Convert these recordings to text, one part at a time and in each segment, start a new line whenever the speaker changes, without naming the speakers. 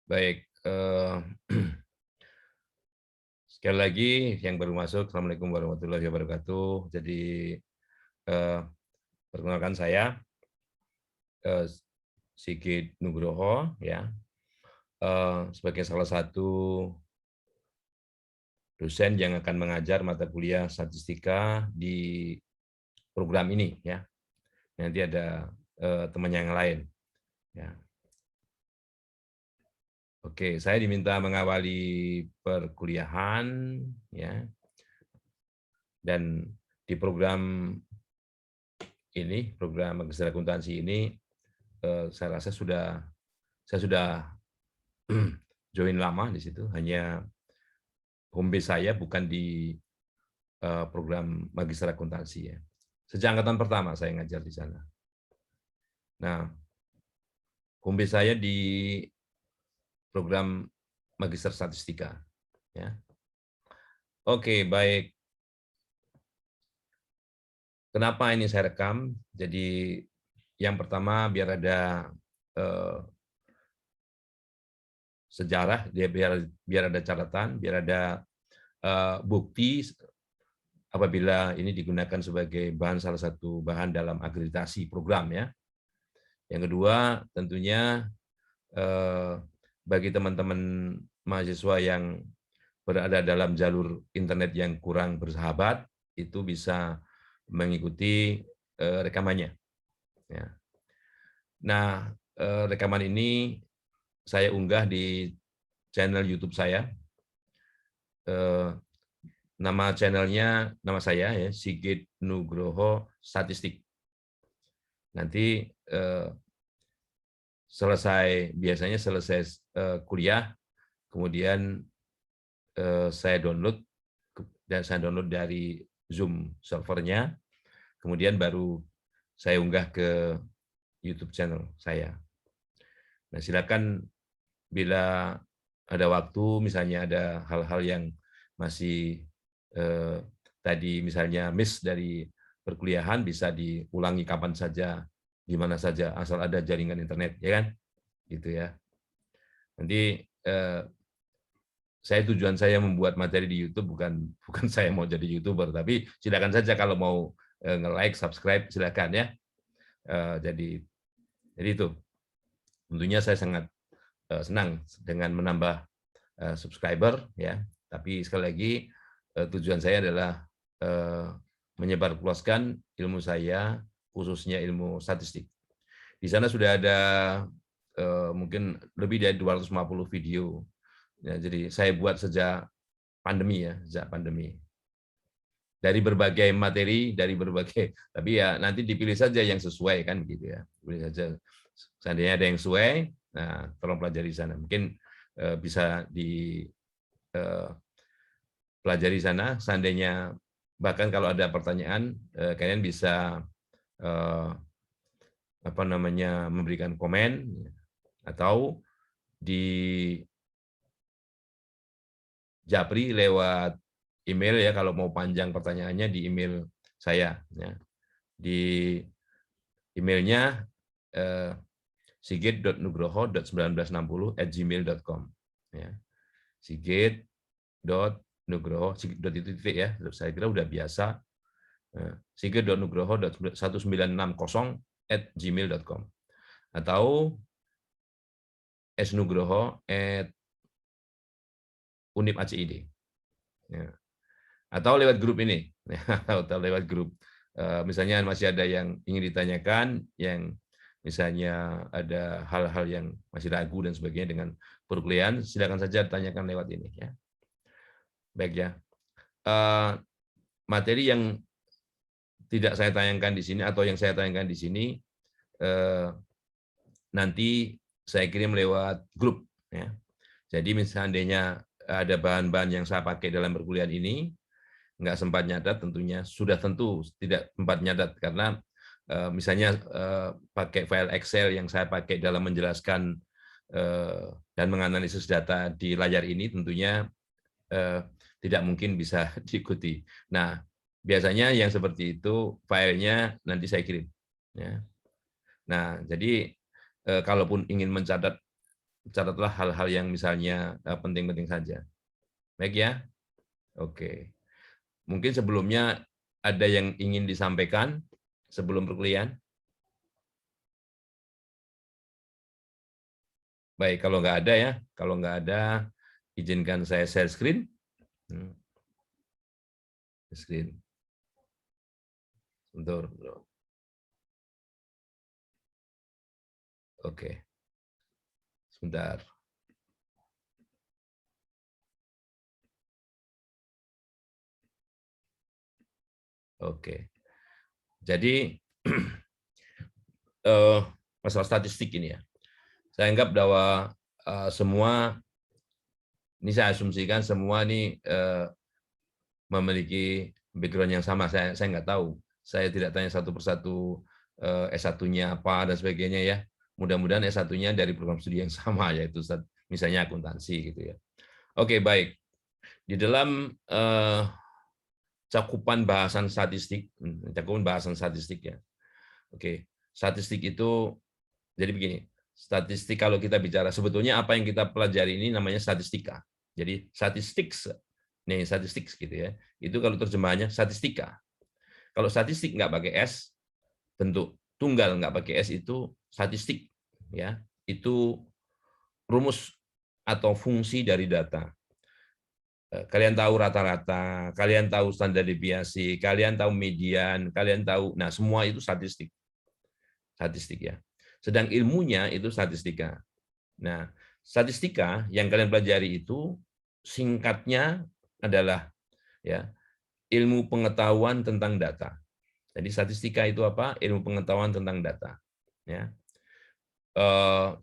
Baik, sekali lagi yang baru masuk, Assalamualaikum warahmatullahi wabarakatuh. Jadi, eh, perkenalkan saya, eh, Sigit Nugroho, ya, sebagai salah satu dosen yang akan mengajar mata kuliah statistika di program ini, ya. Nanti ada temannya yang lain, ya. Oke, saya diminta mengawali perkuliahan, ya, dan di program ini, program magister akuntansi ini, saya rasa saya sudah join lama di situ, hanya home base saya bukan di program magister akuntansi, ya. Sejak angkatan pertama saya ngajar di sana. Nah, home base saya di program magister statistika, ya. Oke, baik. Kenapa ini saya rekam? Jadi yang pertama biar ada sejarah, biar ada catatan, biar ada bukti apabila ini digunakan sebagai bahan, salah satu bahan dalam akreditasi program, ya. Yang kedua, tentunya bagi teman-teman mahasiswa yang berada dalam jalur internet yang kurang bersahabat, itu bisa mengikuti rekamannya, ya. Nah, rekaman ini saya unggah di channel YouTube saya. Nama channelnya, nama saya, ya, Sigit Nugroho Statistik. Nanti biasanya selesai kuliah, kemudian saya download, dan saya download dari Zoom servernya, kemudian baru saya unggah ke YouTube channel saya. Nah, silakan bila ada waktu, misalnya ada hal-hal yang masih tadi misalnya miss dari perkuliahan, bisa diulangi kapan saja, di mana saja, asal ada jaringan internet, ya kan? Gitu ya. Nanti tujuan saya membuat materi di YouTube bukan saya mau jadi YouTuber, tapi silakan saja kalau mau nge-like, subscribe, silakan, ya. Jadi itu tentunya saya sangat senang dengan menambah subscriber, ya. Tapi sekali lagi tujuan saya adalah menyebarluaskan ilmu saya, khususnya ilmu statistik. Di sana sudah ada mungkin lebih dari 250 video. Ya, jadi saya buat sejak pandemi, ya, sejak pandemi. Dari berbagai materi, tapi ya nanti dipilih saja yang sesuai, kan gitu, ya. Pilih saja. Seandainya ada yang sesuai, nah tolong pelajari di sana. Mungkin bisa dipelajari sana. Seandainya bahkan kalau ada pertanyaan, kalian bisa memberikan komen, atau di japri lewat email, ya, kalau mau panjang pertanyaannya di email saya, ya. Di emailnya sigit.nugroho.1960@gmail.com, ya. Sigit.nugroho, sigit itu titik, ya, saya kira udah biasa. sigit.nugroho.1960@gmail.com, atau snugroho@unip.acid, ya. Atau lewat grup ini, atau lewat grup. Misalnya masih ada yang ingin ditanyakan, yang misalnya ada hal-hal yang masih ragu dan sebagainya dengan perkuliahan, silakan saja tanyakan lewat ini, ya. Baik, ya. Materi yang tidak saya tayangkan di sini atau yang saya tayangkan di sini nanti saya kirim lewat grup, ya. Jadi misalnya ada bahan-bahan yang saya pakai dalam perkuliahan ini, nggak sempat nyadat, tentunya sudah tentu tidak sempat nyadat, karena misalnya pakai file Excel yang saya pakai dalam menjelaskan dan menganalisis data di layar ini, tentunya tidak mungkin bisa diikuti. Nah, biasanya yang seperti itu filenya nanti saya kirim, ya. Nah, jadi kalaupun ingin mencatat catatlah hal-hal yang misalnya penting-penting saja. Baik ya? Oke. Mungkin sebelumnya ada yang ingin disampaikan sebelum perkuliahan? Baik, kalau nggak ada ya, kalau nggak ada, izinkan saya share screen. Screen. Bentar. Oke, sebentar. Oke, jadi masalah statistik ini ya. Saya anggap bahwa semua, ini saya asumsikan semua ini memiliki background yang sama. Saya nggak tahu. Saya tidak tanya satu persatu S1-nya apa dan sebagainya ya. Mudah-mudahan S1-nya dari program studi yang sama, yaitu misalnya akuntansi gitu ya. Oke, baik. Di dalam cakupan bahasan statistik ya. Oke, statistik itu jadi begini. Statistik kalau kita bicara sebetulnya apa yang kita pelajari ini namanya statistika. Jadi statistik gitu ya. Itu kalau terjemahannya statistika. Kalau statistik nggak pakai S, bentuk tunggal nggak pakai S itu statistik ya. Itu rumus atau fungsi dari data. Kalian tahu rata-rata, kalian tahu standar deviasi, kalian tahu median, kalian tahu, nah semua itu statistik ya. Sedang ilmunya itu statistika. Nah, statistika yang kalian pelajari itu singkatnya adalah ya ilmu pengetahuan tentang data. Jadi statistika itu apa? Ilmu pengetahuan tentang data. Ya.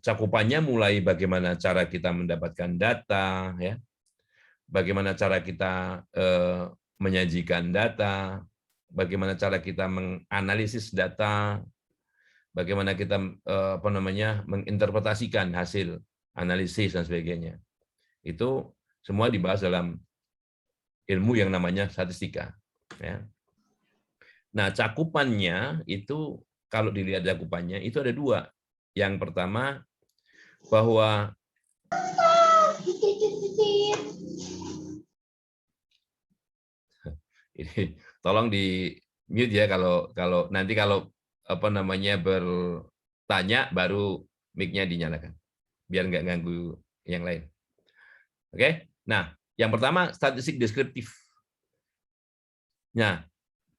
Cakupannya mulai bagaimana cara kita mendapatkan data, ya, bagaimana cara kita menyajikan data, bagaimana cara kita menganalisis data, bagaimana kita menginterpretasikan hasil analisis dan sebagainya. Itu semua dibahas dalam ilmu yang namanya statistika. Ya. Nah, cakupannya itu kalau dilihat cakupannya itu ada dua. Yang pertama bahwa ini tolong di mute ya kalau nanti kalau bertanya baru mic-nya dinyalakan biar nggak ganggu yang lain. Oke. Nah, yang pertama statistik deskriptif. Nah,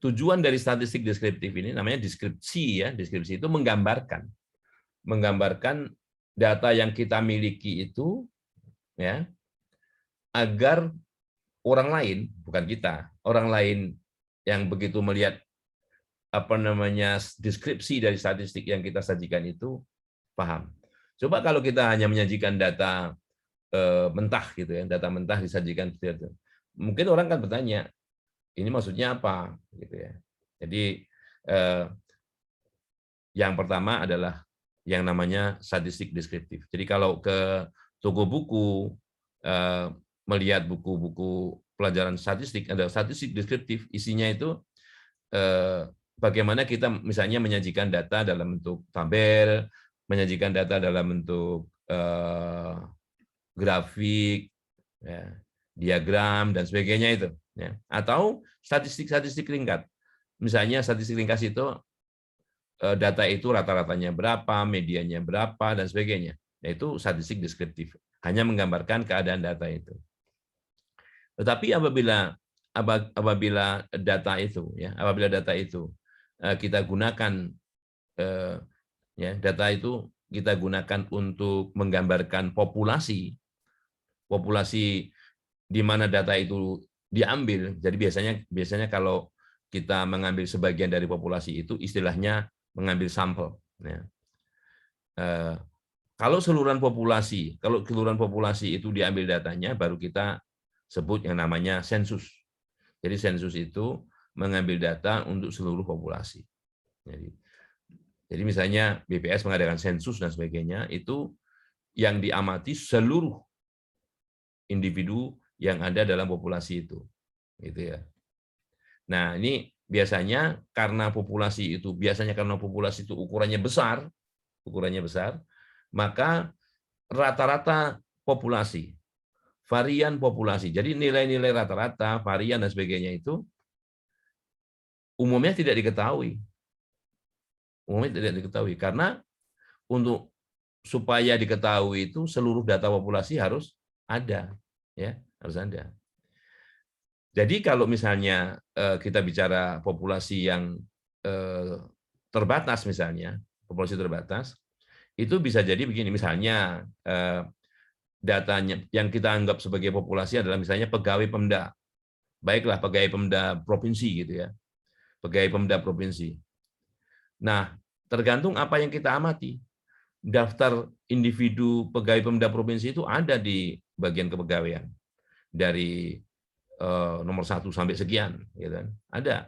tujuan dari statistik deskriptif ini namanya deskripsi ya. Deskripsi itu menggambarkan data yang kita miliki itu ya agar orang lain, bukan kita, orang lain yang begitu melihat deskripsi dari statistik yang kita sajikan itu paham. Coba kalau kita hanya menyajikan data mentah gitu ya, data mentah disajikan seperti itu. Mungkin orang kan bertanya, ini maksudnya apa gitu ya. Jadi yang pertama adalah yang namanya statistik deskriptif. Jadi kalau ke toko buku melihat buku-buku pelajaran statistik, ada statistik deskriptif, isinya itu bagaimana kita misalnya menyajikan data dalam bentuk tabel, menyajikan data dalam bentuk grafik, ya, diagram dan sebagainya itu, ya. Atau statistik ringkas. Misalnya statistik ringkas itu data itu rata-ratanya berapa, medianya berapa dan sebagainya. Yaitu statistik deskriptif, hanya menggambarkan keadaan data itu. Tetapi apabila data itu kita gunakan data itu kita gunakan untuk menggambarkan populasi di mana data itu diambil. Jadi biasanya kalau kita mengambil sebagian dari populasi itu istilahnya mengambil sampel. Ya. Kalau keseluruhan populasi itu diambil datanya, baru kita sebut yang namanya sensus. Jadi sensus itu mengambil data untuk seluruh populasi. Jadi misalnya BPS mengadakan sensus dan sebagainya, itu yang diamati seluruh individu yang ada dalam populasi itu. Gitu ya. Nah, ini biasanya karena populasi itu ukurannya besar, maka rata-rata populasi, varian populasi. Jadi nilai-nilai rata-rata, varian dan sebagainya itu umumnya tidak diketahui. Umumnya tidak diketahui karena untuk supaya diketahui itu seluruh data populasi harus ada, ya, harus ada. Jadi kalau misalnya kita bicara populasi yang terbatas misalnya, populasi terbatas, itu bisa jadi begini, misalnya datanya yang kita anggap sebagai populasi adalah misalnya pegawai Pemda. Baiklah pegawai Pemda provinsi gitu ya. Pegawai Pemda provinsi. Nah, tergantung apa yang kita amati. Daftar individu pegawai Pemda provinsi itu ada di bagian kepegawaian. Dari nomor 1 sampai sekian, gitu kan? Ada.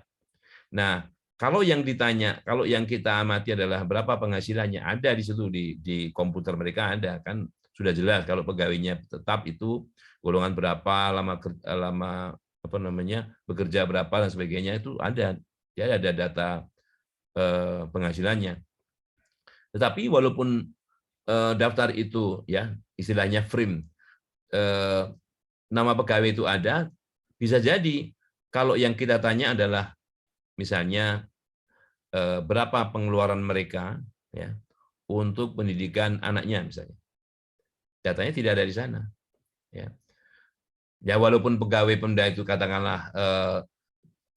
Nah, kalau yang ditanya, kalau yang kita amati adalah berapa penghasilannya, ada di situ di komputer mereka ada kan sudah jelas kalau pegawainya tetap itu golongan berapa, lama apa namanya bekerja berapa dan sebagainya itu ada, ya ada data penghasilannya. Tetapi walaupun daftar itu ya istilahnya frame nama pegawai itu ada, bisa jadi kalau yang kita tanya adalah misalnya berapa pengeluaran mereka ya untuk pendidikan anaknya misalnya. Datanya tidak ada di sana. Ya, ya walaupun pegawai Pemda itu katakanlah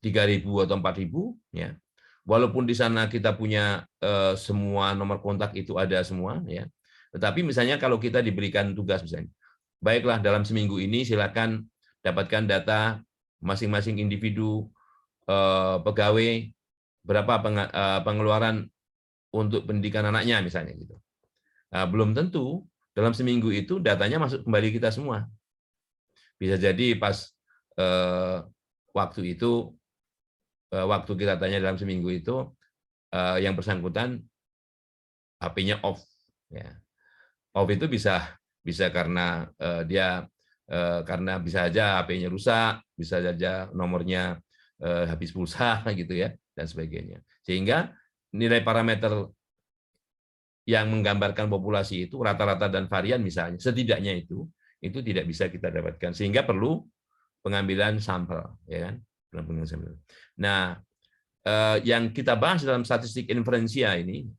3.000 atau 4.000, ya, walaupun di sana kita punya semua nomor kontak itu ada semua, ya, tetapi misalnya kalau kita diberikan tugas misalnya, baiklah dalam seminggu ini silakan dapatkan data masing-masing individu pegawai berapa pengeluaran untuk pendidikan anaknya misalnya gitu. Nah, belum tentu dalam seminggu itu datanya masuk kembali kita semua. Bisa jadi pas waktu itu waktu kita tanya dalam seminggu itu yang bersangkutan HP-nya off. Ya. Off itu bisa karena dia karena bisa aja HP-nya rusak, bisa saja nomornya habis pulsa gitu ya dan sebagainya. Sehingga nilai parameter yang menggambarkan populasi itu rata-rata dan varian misalnya setidaknya itu tidak bisa kita dapatkan sehingga perlu pengambilan sampel ya kan. Nah, yang kita bahas dalam statistik inferensial ini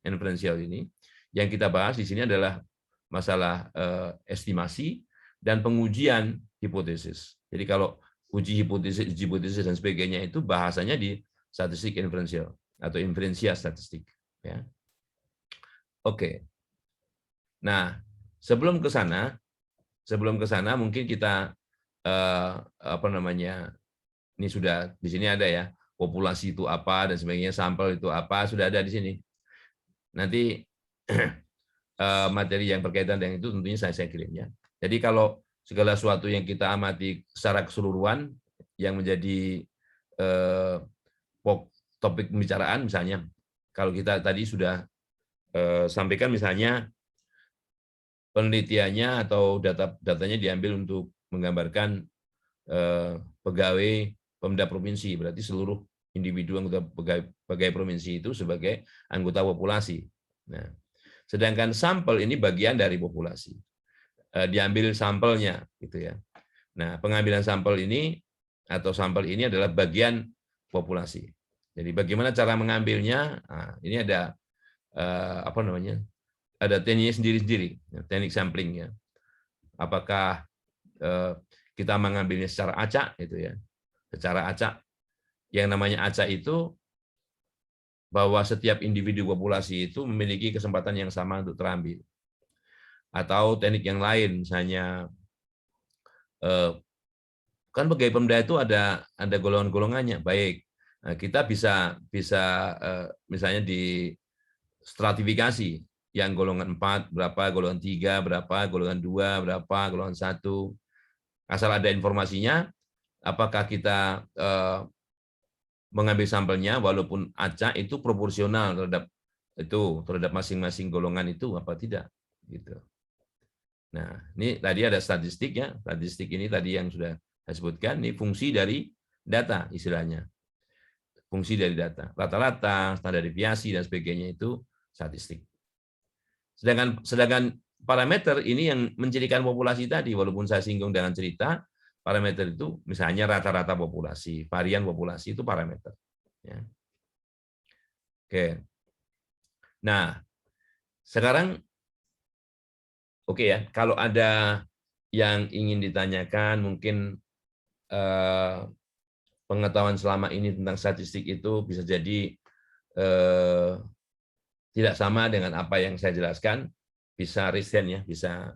yang kita bahas di sini adalah masalah estimasi dan pengujian hipotesis. Jadi kalau uji hipotesis dan sebagainya itu bahasanya di statistik inferensial atau inferensial statistik. Ya. Oke. Nah, sebelum ke sana mungkin kita apa namanya ini sudah di sini ada ya populasi itu apa dan sebagainya, sampel itu apa sudah ada di sini. Nanti materi yang berkaitan dengan itu tentunya saya kirim ya. Jadi kalau segala sesuatu yang kita amati secara keseluruhan yang menjadi topik pembicaraan misalnya, kalau kita tadi sudah sampaikan misalnya penelitiannya atau datanya diambil untuk menggambarkan pegawai Pemda provinsi, berarti seluruh individu anggota pegawai provinsi itu sebagai anggota populasi. Nah, sedangkan sampel ini bagian dari populasi. Diambil sampelnya gitu ya. Nah, pengambilan sampel ini atau sampel ini adalah bagian populasi. Jadi bagaimana cara mengambilnya? Nah, ini ada apa namanya? Ada tekniknya sendiri-sendiri, teknik sampling ya. Apakah kita mengambilnya secara acak gitu ya. Secara acak. Yang namanya acak itu bahwa setiap individu populasi itu memiliki kesempatan yang sama untuk terambil. Atau teknik yang lain, misalnya kan pegawai Pemda itu ada golongan-golongannya. Baik, nah, kita bisa misalnya di stratifikasi yang golongan 4 berapa, golongan 3 berapa, golongan 2 berapa, golongan 1. Asal ada informasinya, apakah kita mengambil sampelnya walaupun acak itu proporsional terhadap masing-masing golongan itu apa tidak gitu. Nah, ini tadi ada statistik ya. Statistik ini tadi yang sudah saya sebutkan, ini fungsi dari data istilahnya. Fungsi dari data. Rata-rata, standar deviasi dan sebagainya itu statistik. Sedangkan parameter ini yang mencirikan populasi tadi, walaupun saya singgung dengan cerita, parameter itu misalnya rata-rata populasi, varian populasi itu parameter. Ya. Oke. Nah, sekarang oke ya, kalau ada yang ingin ditanyakan, mungkin pengetahuan selama ini tentang statistik itu bisa jadi tidak sama dengan apa yang saya jelaskan, bisa resign ya, bisa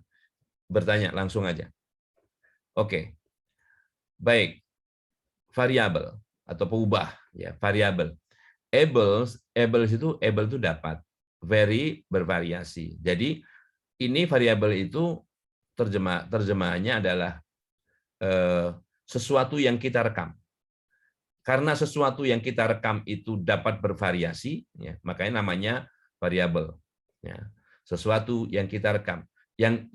bertanya langsung aja. Oke, baik, variabel atau peubah ya, variabel. Able itu dapat, vary bervariasi. Jadi ini variabel itu terjemahannya adalah sesuatu yang kita rekam. Karena sesuatu yang kita rekam itu dapat bervariasi, ya, makanya namanya variabel. Ya, sesuatu yang kita rekam. Yang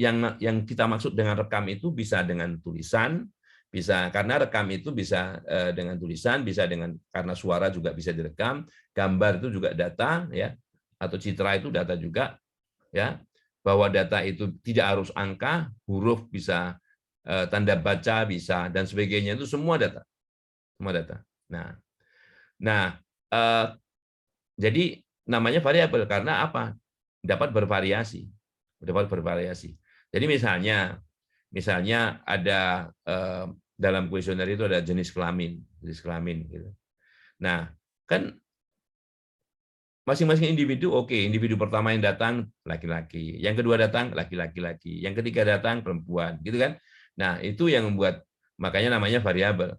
kita maksud dengan rekam itu bisa dengan tulisan, bisa karena rekam itu bisa dengan tulisan, bisa dengan karena suara juga bisa direkam, gambar itu juga data, ya, atau citra itu data juga, ya, bahwa data itu tidak harus angka, huruf bisa, tanda baca bisa, dan sebagainya itu semua data. Nah, jadi namanya variabel karena apa? Dapat bervariasi, Jadi misalnya ada dalam kuesioner itu ada jenis kelamin gitu. Nah, kan masing-masing individu oke, individu pertama yang datang laki-laki, yang kedua datang laki-laki, yang ketiga datang perempuan, gitu kan? Nah, itu yang membuat makanya namanya variabel.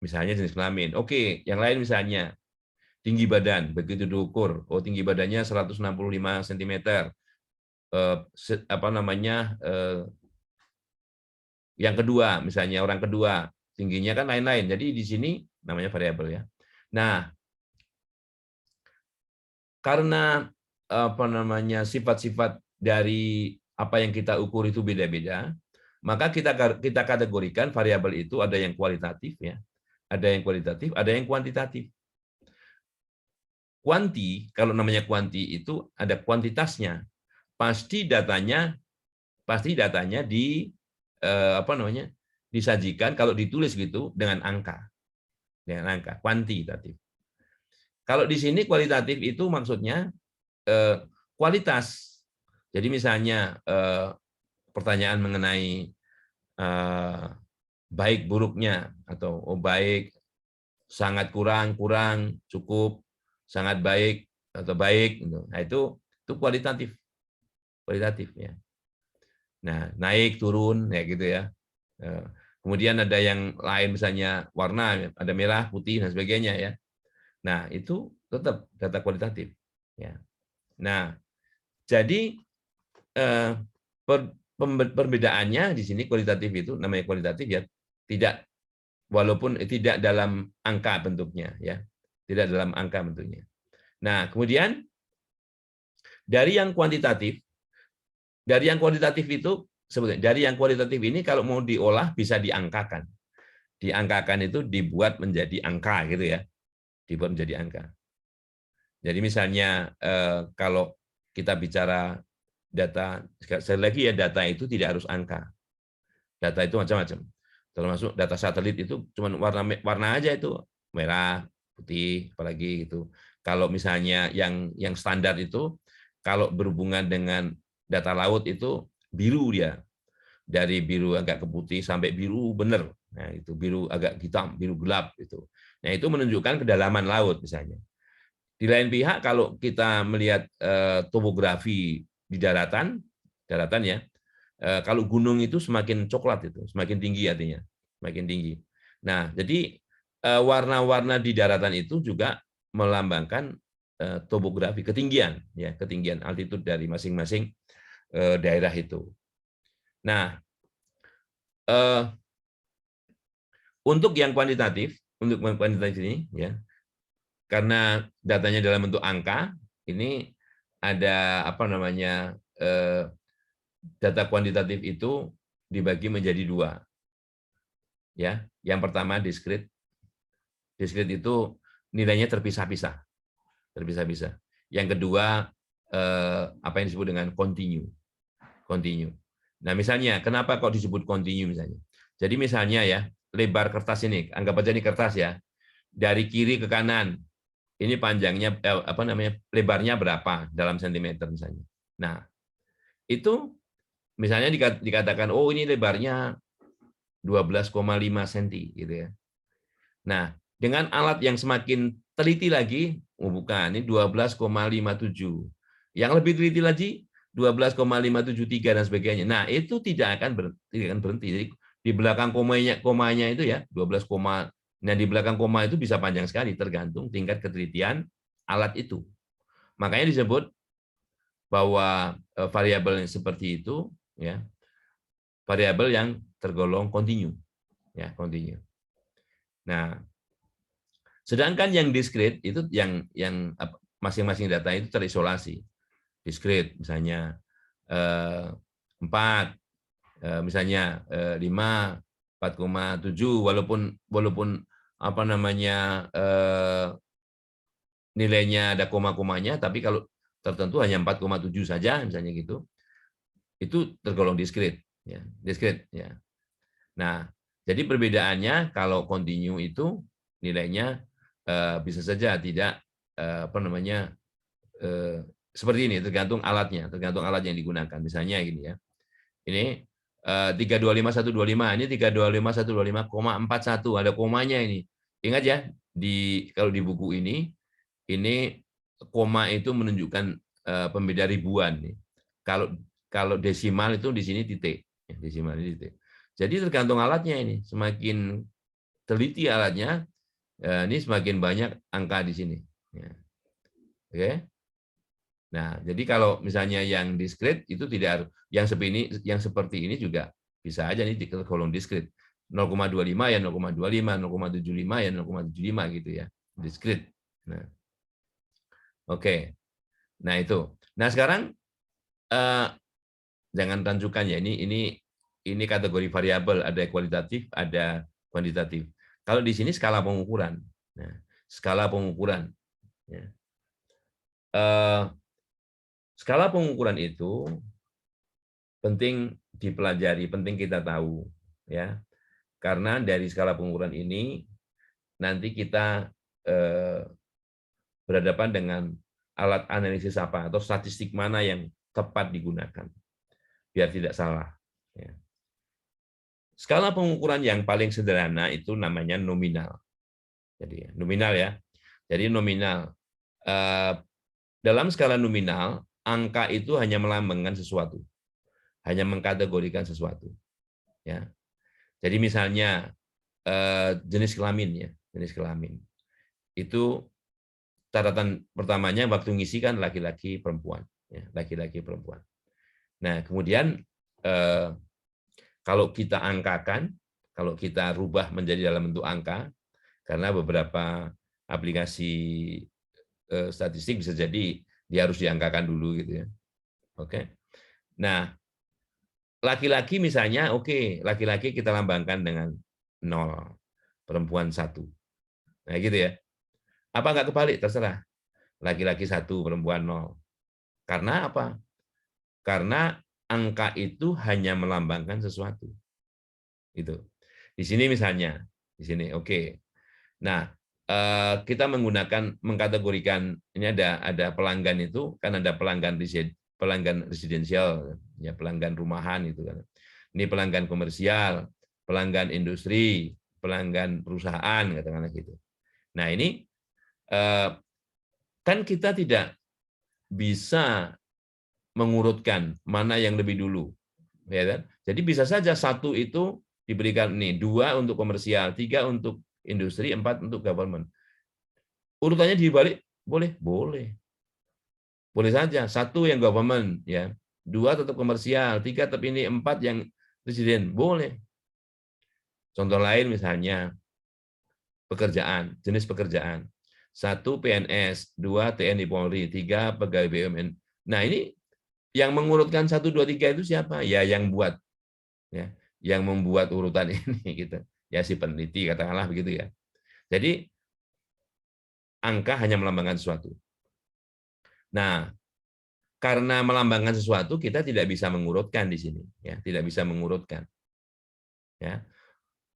Misalnya jenis kelamin. Oke, yang lain misalnya tinggi badan, begitu diukur, oh tinggi badannya 165 cm. Yang kedua, misalnya orang kedua, tingginya kan lain-lain. Jadi di sini namanya variabel ya. Nah, karena sifat-sifat dari apa yang kita ukur itu beda-beda, maka kita kategorikan variabel itu ada yang kualitatif ya, ada yang kualitatif, ada yang kuantitatif. Kalau namanya kuanti itu ada kuantitasnya, pasti datanya disajikan kalau ditulis gitu dengan angka kuantitatif. Kalau di sini kualitatif itu maksudnya kualitas. Jadi misalnya pertanyaan mengenai baik buruknya atau baik, sangat kurang, cukup, sangat baik atau baik. Nah, itu kualitatif ya. Nah, naik turun ya gitu ya. Kemudian ada yang lain misalnya warna, ada merah, putih dan sebagainya ya. Nah, itu tetap data kualitatif ya. Nah, jadi perbedaannya di sini kualitatif itu namanya kualitatif ya, walaupun tidak dalam angka bentuknya ya. Tidak dalam angka bentuknya. Nah, kemudian dari yang kuantitatif itu sebetulnya dari yang kualitatif ini kalau mau diolah bisa diangkakan. Diangkakan itu dibuat menjadi angka gitu ya. Dibuat menjadi angka. Jadi misalnya kalau kita bicara data, sekali lagi ya, data itu tidak harus angka. Data itu macam-macam. Termasuk data satelit itu cuma warna aja itu, merah, putih, apalagi gitu. Kalau misalnya yang standar itu kalau berhubungan dengan data laut itu biru dia. Dari biru agak ke putih sampai biru bener. Nah, itu biru agak hitam, biru gelap itu. Nah, itu menunjukkan kedalaman laut misalnya. Di lain pihak kalau kita melihat topografi di daratan ya, kalau gunung itu semakin coklat itu, semakin tinggi artinya, semakin tinggi. Nah, jadi warna-warna di daratan itu juga melambangkan topografi, ketinggian ya, ketinggian altitude dari masing-masing daerah itu. Nah, untuk yang kuantitatif ini ya, karena datanya dalam bentuk angka, ini ada data kuantitatif itu dibagi menjadi dua. Ya, yang pertama diskrit. Diskrit itu nilainya terpisah-pisah. Yang kedua apa yang disebut dengan kontinu. Continue. Nah, misalnya, kenapa kok disebut continue misalnya? Jadi misalnya ya, lebar kertas ini, anggap aja ini kertas ya, dari kiri ke kanan, ini panjangnya, apa namanya, lebarnya berapa dalam sentimeter misalnya. Nah, itu misalnya dikatakan, oh ini lebarnya 12,5 cm gitu ya. Nah, dengan alat yang semakin teliti lagi, oh bukan, ini 12,57. Yang lebih teliti lagi 12,573 dan sebagainya. Nah, itu tidak akan berhenti. Jadi di belakang komanya itu ya 12, nah di belakang koma itu bisa panjang sekali tergantung tingkat ketelitian alat itu. Makanya disebut bahwa variabel yang seperti itu ya, variabel yang tergolong kontinu ya, kontinu. Nah, sedangkan yang diskrit itu yang masing-masing data itu terisolasi. Diskrit misalnya 4, misalnya 5, 4,7 walaupun apa namanya nilainya ada koma-komanya, tapi kalau tertentu hanya 4,7 saja misalnya gitu, itu tergolong diskrit ya, diskrit ya. Nah, jadi perbedaannya kalau kontinu itu nilainya bisa saja tidak apa namanya seperti ini, tergantung alatnya, tergantung alat yang digunakan. Misalnya gini ya, ini 325,125, ini 325,125,41, ada komanya ini. Ingat ya, kalau di buku ini koma itu menunjukkan pembeda ribuan nih. Kalau desimal itu di sini titik, desimal ini titik. Jadi tergantung alatnya ini, semakin teliti alatnya, ini semakin banyak angka di sini. Oke. Nah, jadi kalau misalnya yang diskrit itu tidak harus, yang seperti ini juga bisa aja nih tergolong diskrit. 0,25 ya 0,25, 0,75 ya 0,75 gitu ya, diskrit. Nah, oke. Nah itu. Nah sekarang jangan tanjukan ya. Ini kategori variabel, ada kualitatif, ada kuantitatif. Kalau di sini skala pengukuran. Nah, skala pengukuran. Ya. Skala pengukuran itu penting dipelajari, penting kita tahu, ya. Karena dari skala pengukuran ini nanti kita berhadapan dengan alat analisis apa atau statistik mana yang tepat digunakan, biar tidak salah. Ya. Skala pengukuran yang paling sederhana itu namanya nominal. Jadi nominal ya. Jadi nominal. Dalam skala nominal, angka itu hanya melambangkan sesuatu, hanya mengkategorikan sesuatu. Ya. Jadi misalnya jenis kelamin ya, jenis kelamin. Itu catatan pertamanya waktu ngisi kan laki-laki perempuan, ya, laki-laki perempuan. Nah, kemudian kalau kita angkakan, kalau kita rubah menjadi dalam bentuk angka, karena beberapa aplikasi statistik bisa jadi dia harus diangkakan dulu gitu ya. Oke. Nah, laki-laki misalnya, oke, laki-laki kita lambangkan dengan 0, perempuan 1. Nah, gitu ya. Apa enggak kebalik? Terserah. Laki-laki 1, perempuan 0. Karena apa? Karena angka itu hanya melambangkan sesuatu. Itu. Di sini misalnya, di sini, oke. Nah, kita mengkategorikan ini ada pelanggan itu kan ada pelanggan residensial, ya pelanggan rumahan itu kan. Ini pelanggan komersial, pelanggan industri, pelanggan perusahaan katakanlah gitu. Nah ini kan kita tidak bisa mengurutkan mana yang lebih dulu, ya kan? Jadi bisa saja 1 itu diberikan nih 2 untuk komersial, 3 untuk industri, 4 untuk government. Urutannya dibalik boleh? Boleh. Boleh saja. 1 yang government, ya, 2 tetap komersial, 3 tetap ini, 4 yang presiden. Boleh. Contoh lain misalnya pekerjaan, jenis pekerjaan. 1 PNS, 2 TNI Polri, 3 pegawai BUMN. Nah ini yang mengurutkan 1, 2, 3 itu siapa? Ya yang buat, ya, yang membuat urutan ini gitu. Ya si peneliti katakanlah begitu ya. Jadi angka hanya melambangkan sesuatu. Nah, karena melambangkan sesuatu kita tidak bisa mengurutkan di sini, ya, tidak bisa mengurutkan. Ya.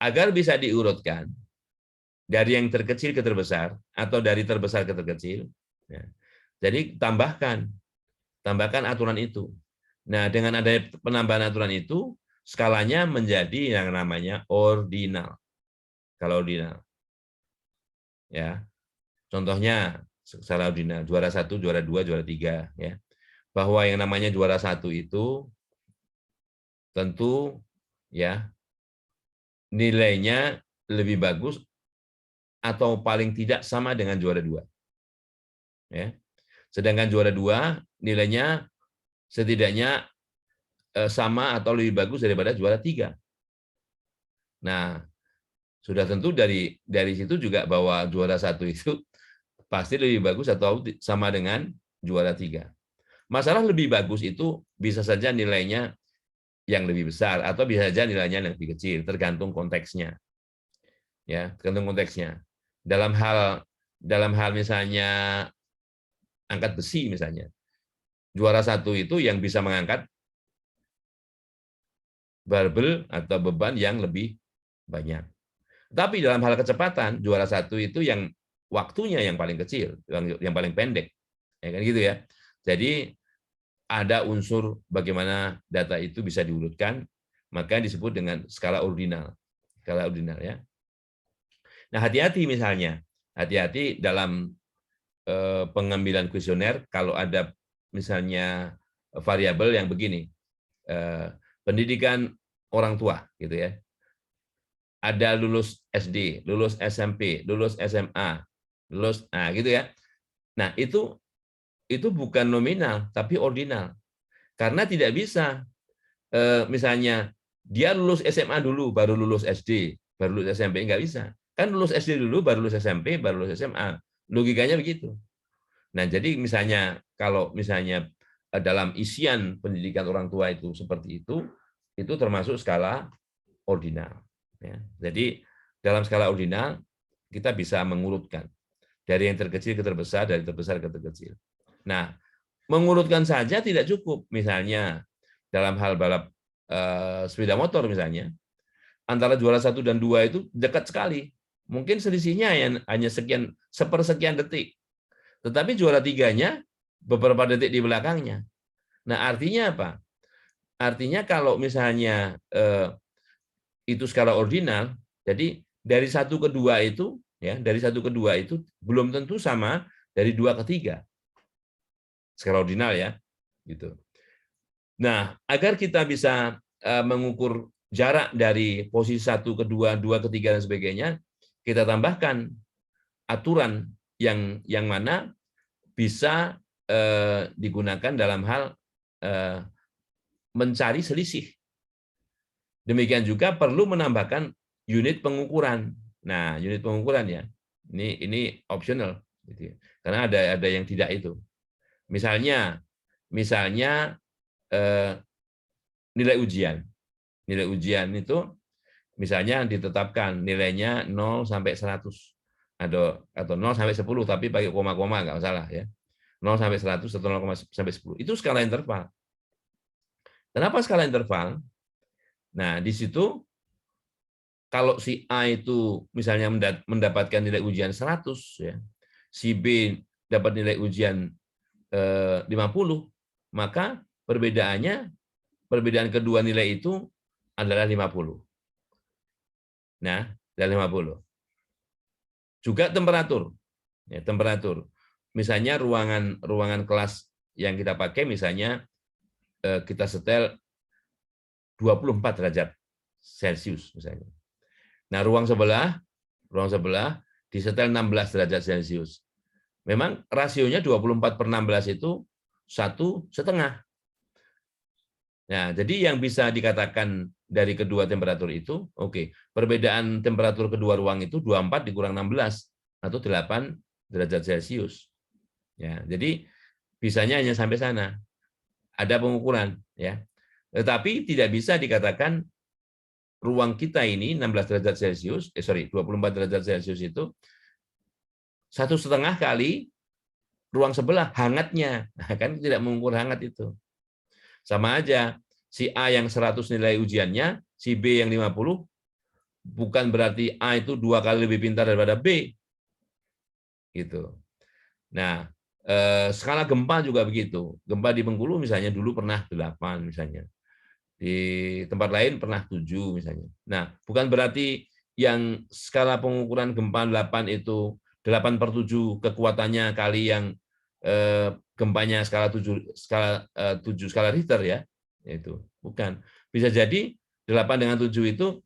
Agar bisa diurutkan dari yang terkecil ke terbesar atau dari terbesar ke terkecil, ya. Jadi tambahkan aturan itu. Nah, dengan adanya penambahan aturan itu, skalanya menjadi yang namanya ordinal. Kalau ordinal, ya. Contohnya skala ordinal, juara 1, juara 2, juara 3, ya. Bahwa yang namanya juara 1 itu tentu, ya, nilainya lebih bagus atau paling tidak sama dengan juara 2. Ya. Sedangkan juara 2 nilainya setidaknya sama atau lebih bagus daripada juara 3. Nah, sudah tentu dari situ juga bahwa juara 1 itu pasti lebih bagus atau sama dengan juara 3. Masalah lebih bagus itu bisa saja nilainya yang lebih besar atau bisa saja nilainya yang lebih kecil, tergantung konteksnya. Ya, tergantung konteksnya. Dalam hal misalnya angkat besi misalnya. Juara 1 itu yang bisa mengangkat barbel atau beban yang lebih banyak. Tapi dalam hal kecepatan, juara 1 itu yang waktunya yang paling kecil, yang paling pendek. Ya kan gitu ya. Jadi ada unsur bagaimana data itu bisa diurutkan, maka disebut dengan skala ordinal. Skala ordinal, ya. Nah, hati-hati misalnya, hati-hati dalam pengambilan kuesioner kalau ada misalnya variabel yang begini, pendidikan orang tua, gitu ya. Ada lulus SD, lulus SMP, lulus SMA, lulus, nah gitu ya. Nah itu bukan nominal, tapi ordinal. Karena tidak bisa, misalnya dia lulus SMA dulu, baru lulus SD, baru lulus SMP, nggak bisa. Kan lulus SD dulu, baru lulus SMP, baru lulus SMA. Logikanya begitu. Nah, jadi misalnya kalau misalnya dalam isian pendidikan orang tua itu seperti itu termasuk skala ordinal. Ya. Jadi dalam skala ordinal kita bisa mengurutkan dari yang terkecil ke terbesar, dari terbesar ke terkecil. Nah, mengurutkan saja tidak cukup. Misalnya dalam hal balap sepeda motor misalnya, antara juara 1 dan 2 itu dekat sekali. Mungkin selisihnya hanya sepersekian detik. Tetapi juara 3-nya beberapa detik di belakangnya. Nah, artinya apa? Artinya kalau misalnya itu skala ordinal, jadi dari 1 ke 2 itu, ya, dari 1 ke 2 itu belum tentu sama dari 2 ke 3. Skala ordinal, ya. Gitu. Nah, agar kita bisa mengukur jarak dari posisi 1 ke 2, 2 ke 3 dan sebagainya, kita tambahkan aturan yang mana bisa digunakan dalam hal mencari selisih. Demikian juga perlu menambahkan unit pengukuran. Nah, unit pengukuran, ya, ini optional, gitu ya. Karena ada yang tidak itu. Misalnya nilai ujian. Nilai ujian itu misalnya ditetapkan nilainya 0 sampai 100 atau 0 sampai 10 tapi pakai koma-koma nggak masalah, ya. 0 sampai 100 atau 0 sampai 10. Itu skala interval. Kenapa skala interval? Nah, di situ kalau si A itu misalnya mendapatkan nilai ujian 100, ya, si B dapat nilai ujian 50, maka perbedaan kedua nilai itu adalah 50. Nah, dari 50. Juga temperatur. Ya, temperatur. Misalnya ruangan kelas yang kita pakai misalnya kita setel 24 derajat Celcius misalnya. Nah, ruang sebelah disetel 16 derajat Celcius. Memang rasionya 24/16 itu 1,5. Nah, jadi yang bisa dikatakan dari kedua temperatur itu, oke, perbedaan temperatur kedua ruang itu 24 dikurang 16 atau 8 derajat Celcius. Ya, jadi bisanya hanya sampai sana. Ada pengukuran, ya. Tetapi tidak bisa dikatakan ruang kita ini 16 derajat Celcius, 24 derajat Celcius itu 1,5 kali ruang sebelah hangatnya. Nah, kan tidak mengukur hangat itu. Sama aja, si A yang 100 nilai ujiannya, si B yang 50, bukan berarti A itu 2 kali lebih pintar daripada B. Gitu. Nah, skala gempa juga begitu. Gempa di Bengkulu misalnya dulu pernah 8 misalnya. Di tempat lain pernah 7 misalnya. Nah, bukan berarti yang skala pengukuran gempa 8 itu 8/7 kekuatannya kali yang gempanya skala 7 skala Richter ya. Itu bukan. Bisa jadi 8 dengan 7 itu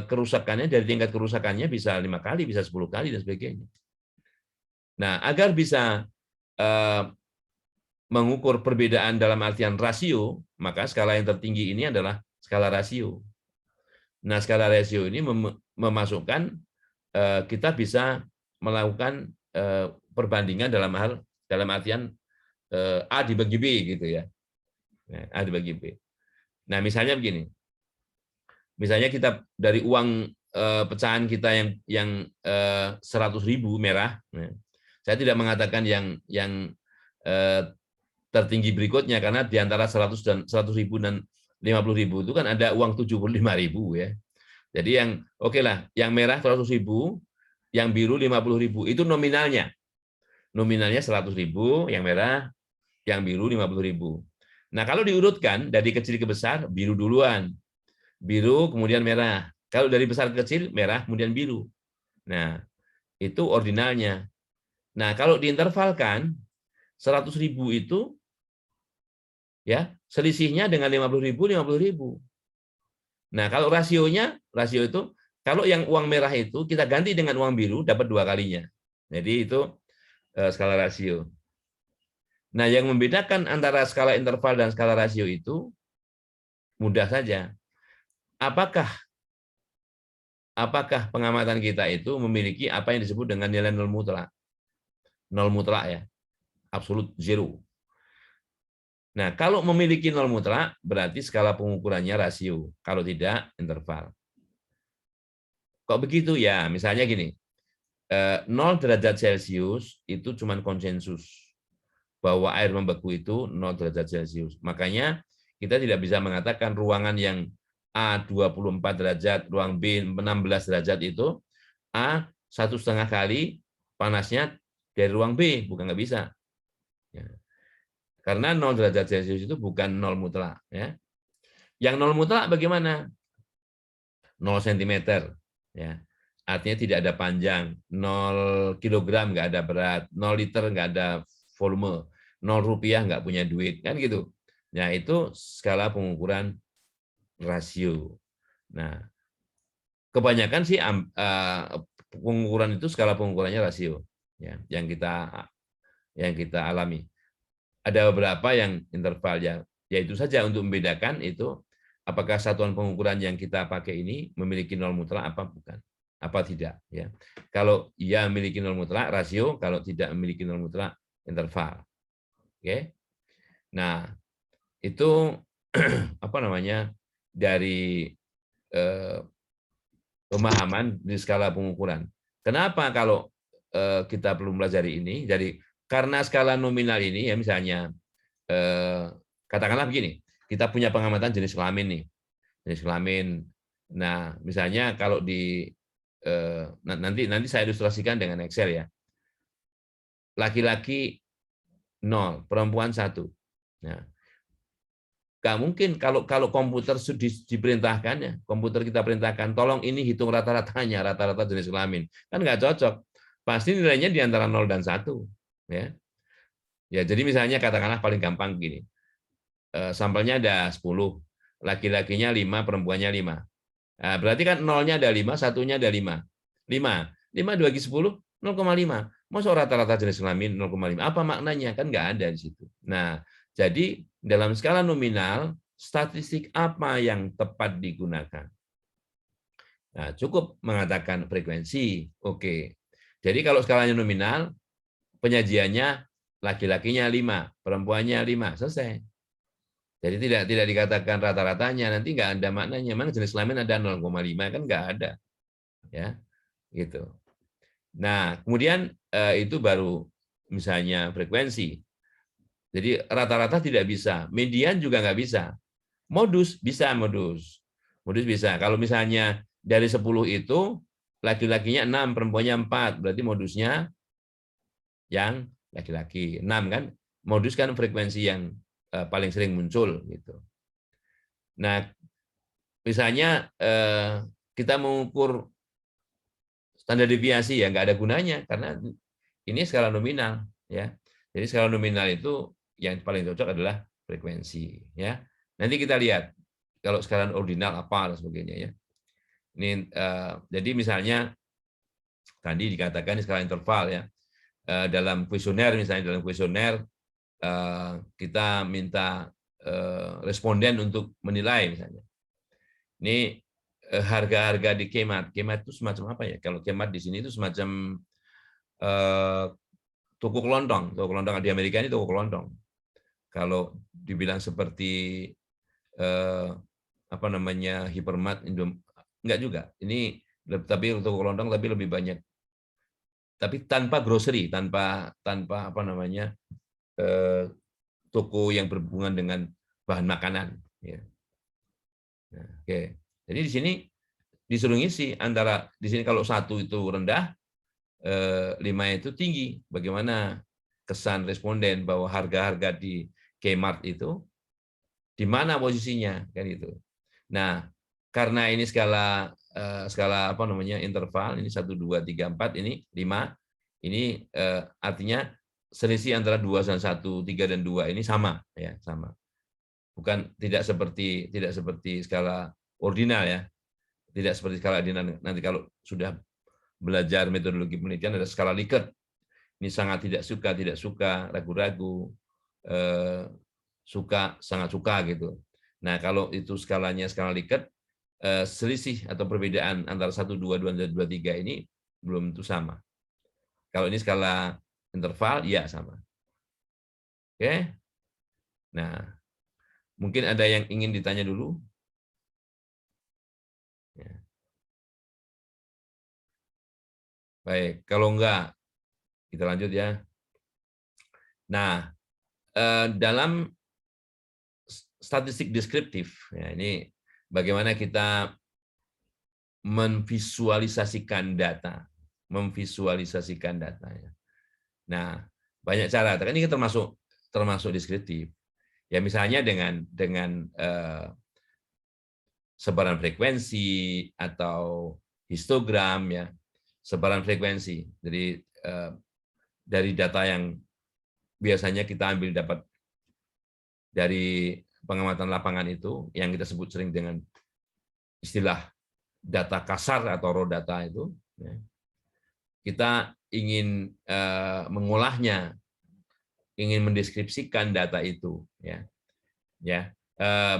kerusakannya dari tingkat kerusakannya bisa 5 kali, bisa 10 kali dan sebagainya. Nah, agar bisa mengukur perbedaan dalam artian rasio, maka skala yang tertinggi ini adalah skala rasio. Nah, skala rasio ini memasukkan kita bisa melakukan perbandingan dalam artian A dibagi B gitu ya. A dibagi B. Nah, misalnya begini. Misalnya kita dari uang pecahan kita yang 100.000 merah, saya tidak mengatakan yang tertinggi berikutnya karena di antara 100.000 dan 50.000 itu kan ada uang 75.000 ya. Jadi yang oke lah, yang merah 100.000, yang biru 50.000 itu nominalnya. Nominalnya 100.000, yang merah, yang biru 50.000. Nah, kalau diurutkan dari kecil ke besar, biru duluan. Biru kemudian merah. Kalau dari besar ke kecil, merah kemudian biru. Nah, itu ordinalnya. Nah, kalau diintervalkan 100.000 itu ya selisihnya dengan 50.000, 50.000. Nah, kalau rasio itu kalau yang uang merah itu kita ganti dengan uang biru dapat 2 kalinya. Jadi itu skala rasio. Nah, yang membedakan antara skala interval dan skala rasio itu mudah saja. Apakah pengamatan kita itu memiliki apa yang disebut dengan nilai nol mutlak? Nol mutlak ya, absolut zero. Nah, kalau memiliki nol mutlak, berarti skala pengukurannya rasio. Kalau tidak, interval. Kok begitu? Ya, misalnya gini, 0 derajat Celcius itu cuma konsensus. Bahwa air membeku itu 0 derajat Celcius. Makanya kita tidak bisa mengatakan ruangan yang A 24 derajat, ruang B 16 derajat itu, A 1,5 kali panasnya dari ruang B. Bukan, nggak bisa. Ya. Karena 0 derajat Celcius itu bukan 0 mutlak. Ya. Yang 0 mutlak bagaimana? 0 cm. Ya. Artinya tidak ada panjang. 0 kilogram nggak ada berat. 0 liter nggak ada volume. 0 rupiah nggak punya duit. Kan gitu. Nah, itu skala pengukuran rasio. Nah, kebanyakan sih pengukuran itu skala pengukurannya rasio. Ya, yang kita alami. Ada beberapa yang interval ya, yaitu saja untuk membedakan itu apakah satuan pengukuran yang kita pakai ini memiliki nol mutlak apa bukan, apa tidak ya. Kalau ia memiliki nol mutlak rasio, kalau tidak memiliki nol mutlak interval. Oke. Nah, itu apa namanya dari pemahaman di skala pengukuran. Kenapa kalau kita perlu pelajari ini? Jadi karena skala nominal ini ya misalnya katakanlah begini, kita punya pengamatan jenis kelamin nih, jenis kelamin. Nah, misalnya kalau nanti saya ilustrasikan dengan Excel ya. Laki-laki 0, perempuan 1. Nah, nggak mungkin kalau komputer diperintahkan ya, komputer kita perintahkan, tolong ini hitung rata-ratanya, rata-rata jenis kelamin. Kan nggak cocok. Pasti nilainya di antara 0 dan 1. Ya. Ya, jadi misalnya katakanlah paling gampang gini. Sampelnya ada 10, laki-lakinya 5, perempuannya 5. Nah, berarti kan nolnya ada 5, satunya ada 5. 5 dibagi 10, 0,5. Masa rata-rata jenis kelamin 0,5? Apa maknanya? Kan nggak ada di situ. Nah, jadi dalam skala nominal, statistik apa yang tepat digunakan? Nah, cukup mengatakan frekuensi. Oke. Jadi kalau skalanya nominal, penyajiannya laki-lakinya 5, perempuannya 5, selesai. Jadi tidak dikatakan rata-ratanya, nanti nggak ada maknanya. Memang jenis kelamin ada 0,5 kan nggak ada, ya, gitu. Nah, kemudian itu baru misalnya frekuensi. Jadi rata-rata tidak bisa, median juga nggak bisa. Modus bisa, modus bisa. Kalau misalnya dari 10 itu laki-lakinya 6, perempuannya 4, berarti modusnya yang laki-laki. 6 kan, modus kan frekuensi yang paling sering muncul gitu. Nah, misalnya kita mengukur standar deviasi ya nggak ada gunanya karena ini skala nominal ya. Jadi skala nominal itu yang paling cocok adalah frekuensi ya. Nanti kita lihat kalau skala ordinal apa dan sebagainya ya. Ini jadi misalnya tadi dikatakan skala interval ya. Dalam kuesioner misalnya dalam kuesioner kita minta responden untuk menilai misalnya. Ini harga-harga di Kmart. Kmart itu semacam apa ya? Kalau Kmart di sini itu semacam toko kelontong. Toko kelontong di Amerika ini toko kelontong. Kalau dibilang seperti apa namanya Hypermart, enggak juga. Ini tapi toko kelontong tapi lebih banyak. Tapi tanpa grocery, tanpa apa namanya toko yang berhubungan dengan bahan makanan. Ya. Nah, oke. Jadi di sini disuruh ngisi antara di sini kalau 1 itu rendah, 5 itu tinggi. Bagaimana kesan responden bahwa harga-harga di Kmart itu di mana posisinya kan itu. Nah, karena ini skala apa namanya interval ini 1 2 3 4 ini 5 ini artinya selisih antara 2 dan 1, 3 dan 2 ini sama ya, sama. Bukan tidak seperti skala ordinal ya. Tidak seperti skala ordinal. Nanti kalau sudah belajar metodologi penelitian ada skala Likert. Ini sangat tidak suka, ragu-ragu, suka, sangat suka gitu. Nah, kalau itu skalanya skala Likert, selisih atau perbedaan antara 1, 2, 2, 2, 3 ini belum tentu sama. Kalau ini skala interval, ya sama. Oke. Nah, mungkin ada yang ingin ditanya dulu? Ya. Baik, kalau enggak, kita lanjut ya. Nah, dalam statistik deskriptif, ya ini bagaimana kita memvisualisasikan data, ya. Nah, banyak cara. Ini termasuk deskriptif. Ya misalnya dengan sebaran frekuensi atau histogram ya, sebaran frekuensi. Jadi dari data yang biasanya kita ambil dapat dari pengamatan lapangan itu yang kita sebut sering dengan istilah data kasar atau raw data itu, ya, kita ingin mengolahnya, ingin mendeskripsikan data itu, ya,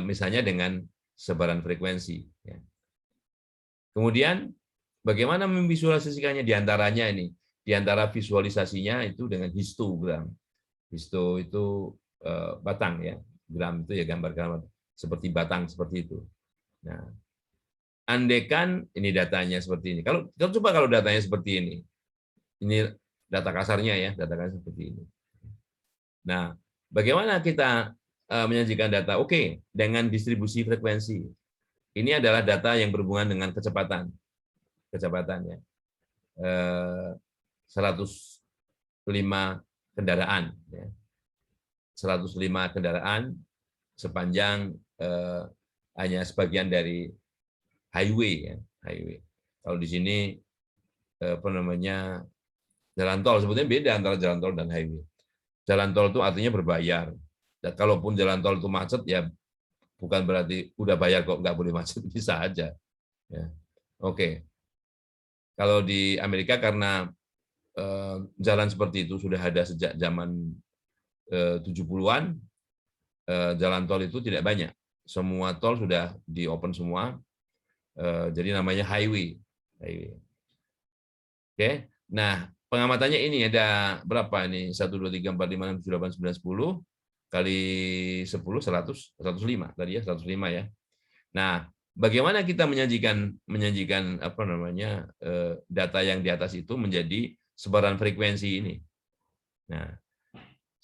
misalnya dengan sebaran frekuensi. Ya. Kemudian bagaimana memvisualisasikannya diantaranya ini, diantara visualisasinya itu dengan histogram. Histo itu batang ya, gram itu ya gambar-gambar seperti batang seperti itu. Nah, andaikan ini datanya seperti ini. Kalau coba kalau datanya seperti ini data kasarnya ya, data kasar seperti ini. Nah, bagaimana kita menyajikan data? Oke, dengan distribusi frekuensi. Ini adalah data yang berhubungan dengan kecepatannya. 105 kendaraan. Ya. 105 kendaraan sepanjang hanya sebagian dari highway ya, highway. Kalau di sini apa namanya jalan tol, sebetulnya beda antara jalan tol dan highway. Jalan tol itu artinya berbayar. Dan kalaupun jalan tol itu macet ya bukan berarti udah bayar kok nggak boleh macet, bisa aja. Ya. Oke. Kalau di Amerika karena jalan seperti itu sudah ada sejak zaman 70-an, jalan tol itu tidak banyak. Semua tol sudah di-open semua, jadi namanya highway. Oke, nah pengamatannya ini ada berapa ini? 1, 2, 3, 4, 5, 6, 7, 8, 9, 10 kali 10, 100, 105 tadi ya, 105 ya. Nah, bagaimana kita menyajikan apa namanya data yang di atas itu menjadi sebaran frekuensi ini? Nah,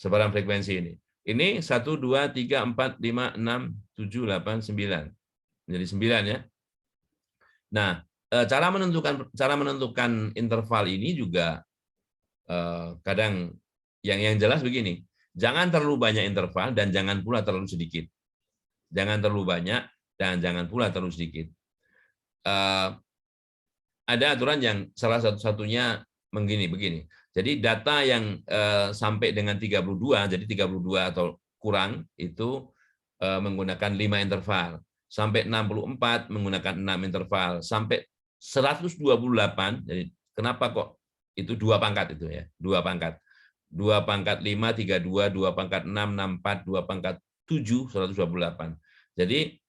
sebaran frekuensi ini. Ini 1, 2, 3, 4, 5, 6, 7, 8, 9. Menjadi 9 ya. Nah, cara menentukan interval ini juga kadang yang jelas begini. Jangan terlalu banyak interval dan jangan pula terlalu sedikit. Jangan terlalu banyak dan jangan pula terlalu sedikit. Ada aturan yang salah satu-satunya begini. Jadi data yang sampai dengan 32, jadi 32 atau kurang itu menggunakan 5 interval. Sampai 64 menggunakan 6 interval. Sampai 128, jadi kenapa kok itu 2 pangkat itu ya, 2 pangkat. 2 pangkat 5, 32, 2 pangkat 6, 64, 2 pangkat 7, 128. Jadi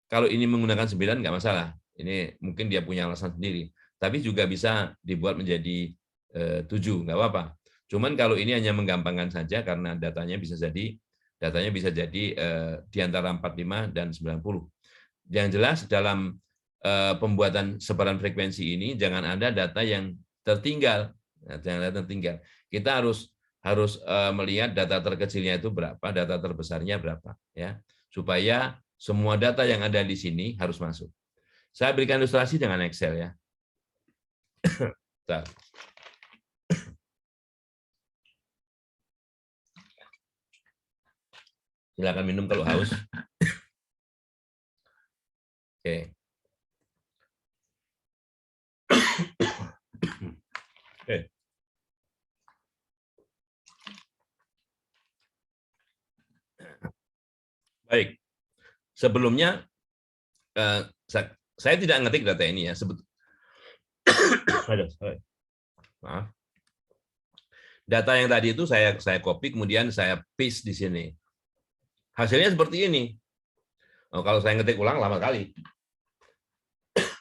kalau ini menggunakan 9 nggak masalah. Ini mungkin dia punya alasan sendiri. Tapi juga bisa dibuat menjadi 7, nggak apa-apa. Cuman kalau ini hanya menggampangkan saja karena datanya bisa jadi di antara 45 dan 90. Yang jelas dalam pembuatan sebaran frekuensi ini jangan ada data yang tertinggal. Jangan ada tertinggal. Kita harus melihat data terkecilnya itu berapa, data terbesarnya berapa, ya, supaya semua data yang ada di sini harus masuk. Saya berikan ilustrasi dengan Excel ya. Silakan minum kalau haus. Oke. Oke. Baik. Sebelumnya saya tidak ngetik data ini ya. Maaf. Data yang tadi itu saya copy kemudian saya paste di sini. Hasilnya seperti ini. Oh, kalau saya ngetik ulang lama kali.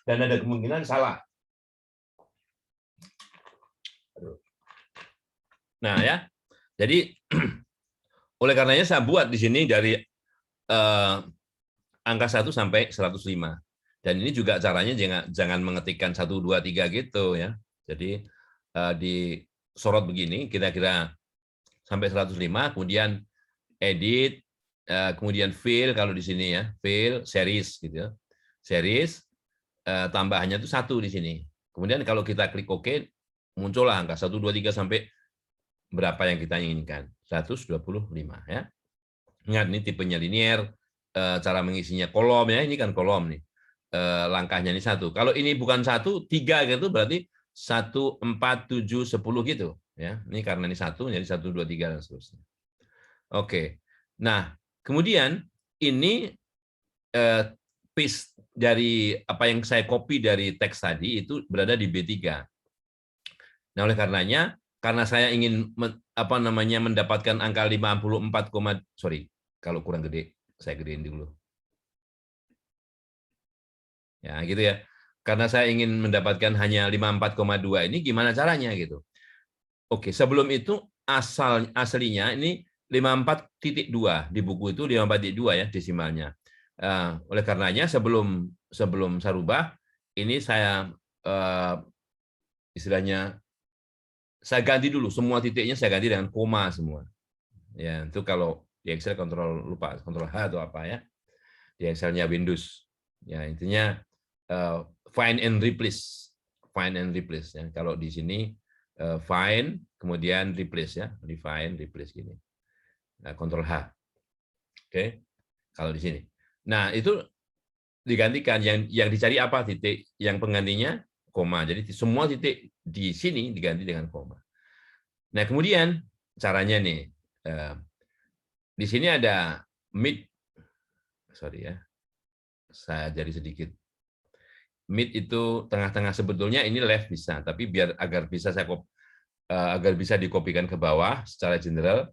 Dan ada kemungkinan salah. Nah ya, jadi oleh karenanya saya buat di sini dari angka 1 sampai 105. Dan ini juga caranya jangan mengetikkan 1, 2, 3 gitu ya. Jadi disorot begini, kira-kira sampai 105, kemudian edit, kemudian fill kalau di sini ya, fill, series gitu ya. Series, tambahannya itu 1 di sini. Kemudian kalau kita klik OK, muncullah angka 1, 2, 3 sampai berapa yang kita inginkan. 125 ya. Ingat ini tipenya linear, cara mengisinya kolom ya, ini kan kolom nih. Langkahnya ini 1. Kalau ini bukan 1, 3 gitu berarti 1, 4, 7, 10 gitu ya. Ini karena ini 1 jadi 1, 2, 3 dan seterusnya. Oke. Nah, kemudian ini paste dari apa yang saya copy dari teks tadi itu berada di B3. Nah, oleh karenanya karena saya ingin mendapatkan angka 54, kalau kurang gede saya gedein dulu. Ya, gitu ya. Karena saya ingin mendapatkan hanya 54,2 ini gimana caranya gitu. Oke, sebelum itu aslinya ini 54,2 di buku itu 54,2 ya desimalnya. Oleh karenanya sebelum saya rubah ini saya istilahnya saya ganti dulu semua titiknya, saya ganti dengan koma semua. Ya, itu kalau di Excel kontrol H atau apa ya. Di Excelnya Windows. Ya, intinya find and replace. Find and replace ya. Kalau di sini find kemudian replace ya, define replace gini. Nah, kontrol H. Oke. Kalau di sini. Nah, itu digantikan yang dicari apa titik, yang penggantinya koma. Jadi semua titik di sini diganti dengan koma. Nah, kemudian caranya nih di sini ada mid, sorry ya, saya jadi sedikit. Mid itu tengah-tengah, sebetulnya ini left bisa, tapi agar bisa dikopikan ke bawah secara general,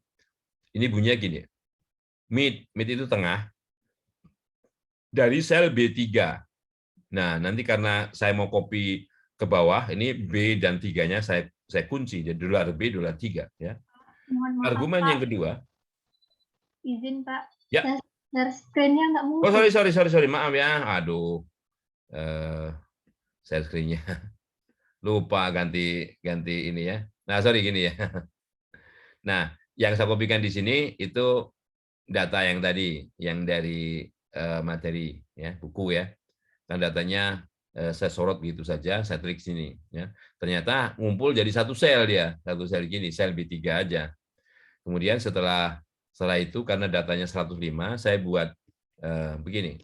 ini bunyinya gini. Mid itu tengah dari sel B3. Nah, nanti karena saya mau copy ke bawah, ini B dan 3-nya saya kunci, jadi dolar B, dolar 3 ya. Argumen yang kedua.
Izin, Pak.
Ya.
Share screen-nya nggak mungkin.
Oh, sorry, maaf ya. Aduh. Share screen-nya. Lupa ganti ini ya. Nah, sorry gini ya. Nah, yang saya kopikan di sini itu data yang tadi, yang dari materi ya, buku ya. Dan datanya saya sorot gitu saja, saya klik sini ya. Ternyata ngumpul jadi satu sel dia, satu sel gini, sel B3 aja. Kemudian setelah itu karena datanya 105, saya buat begini.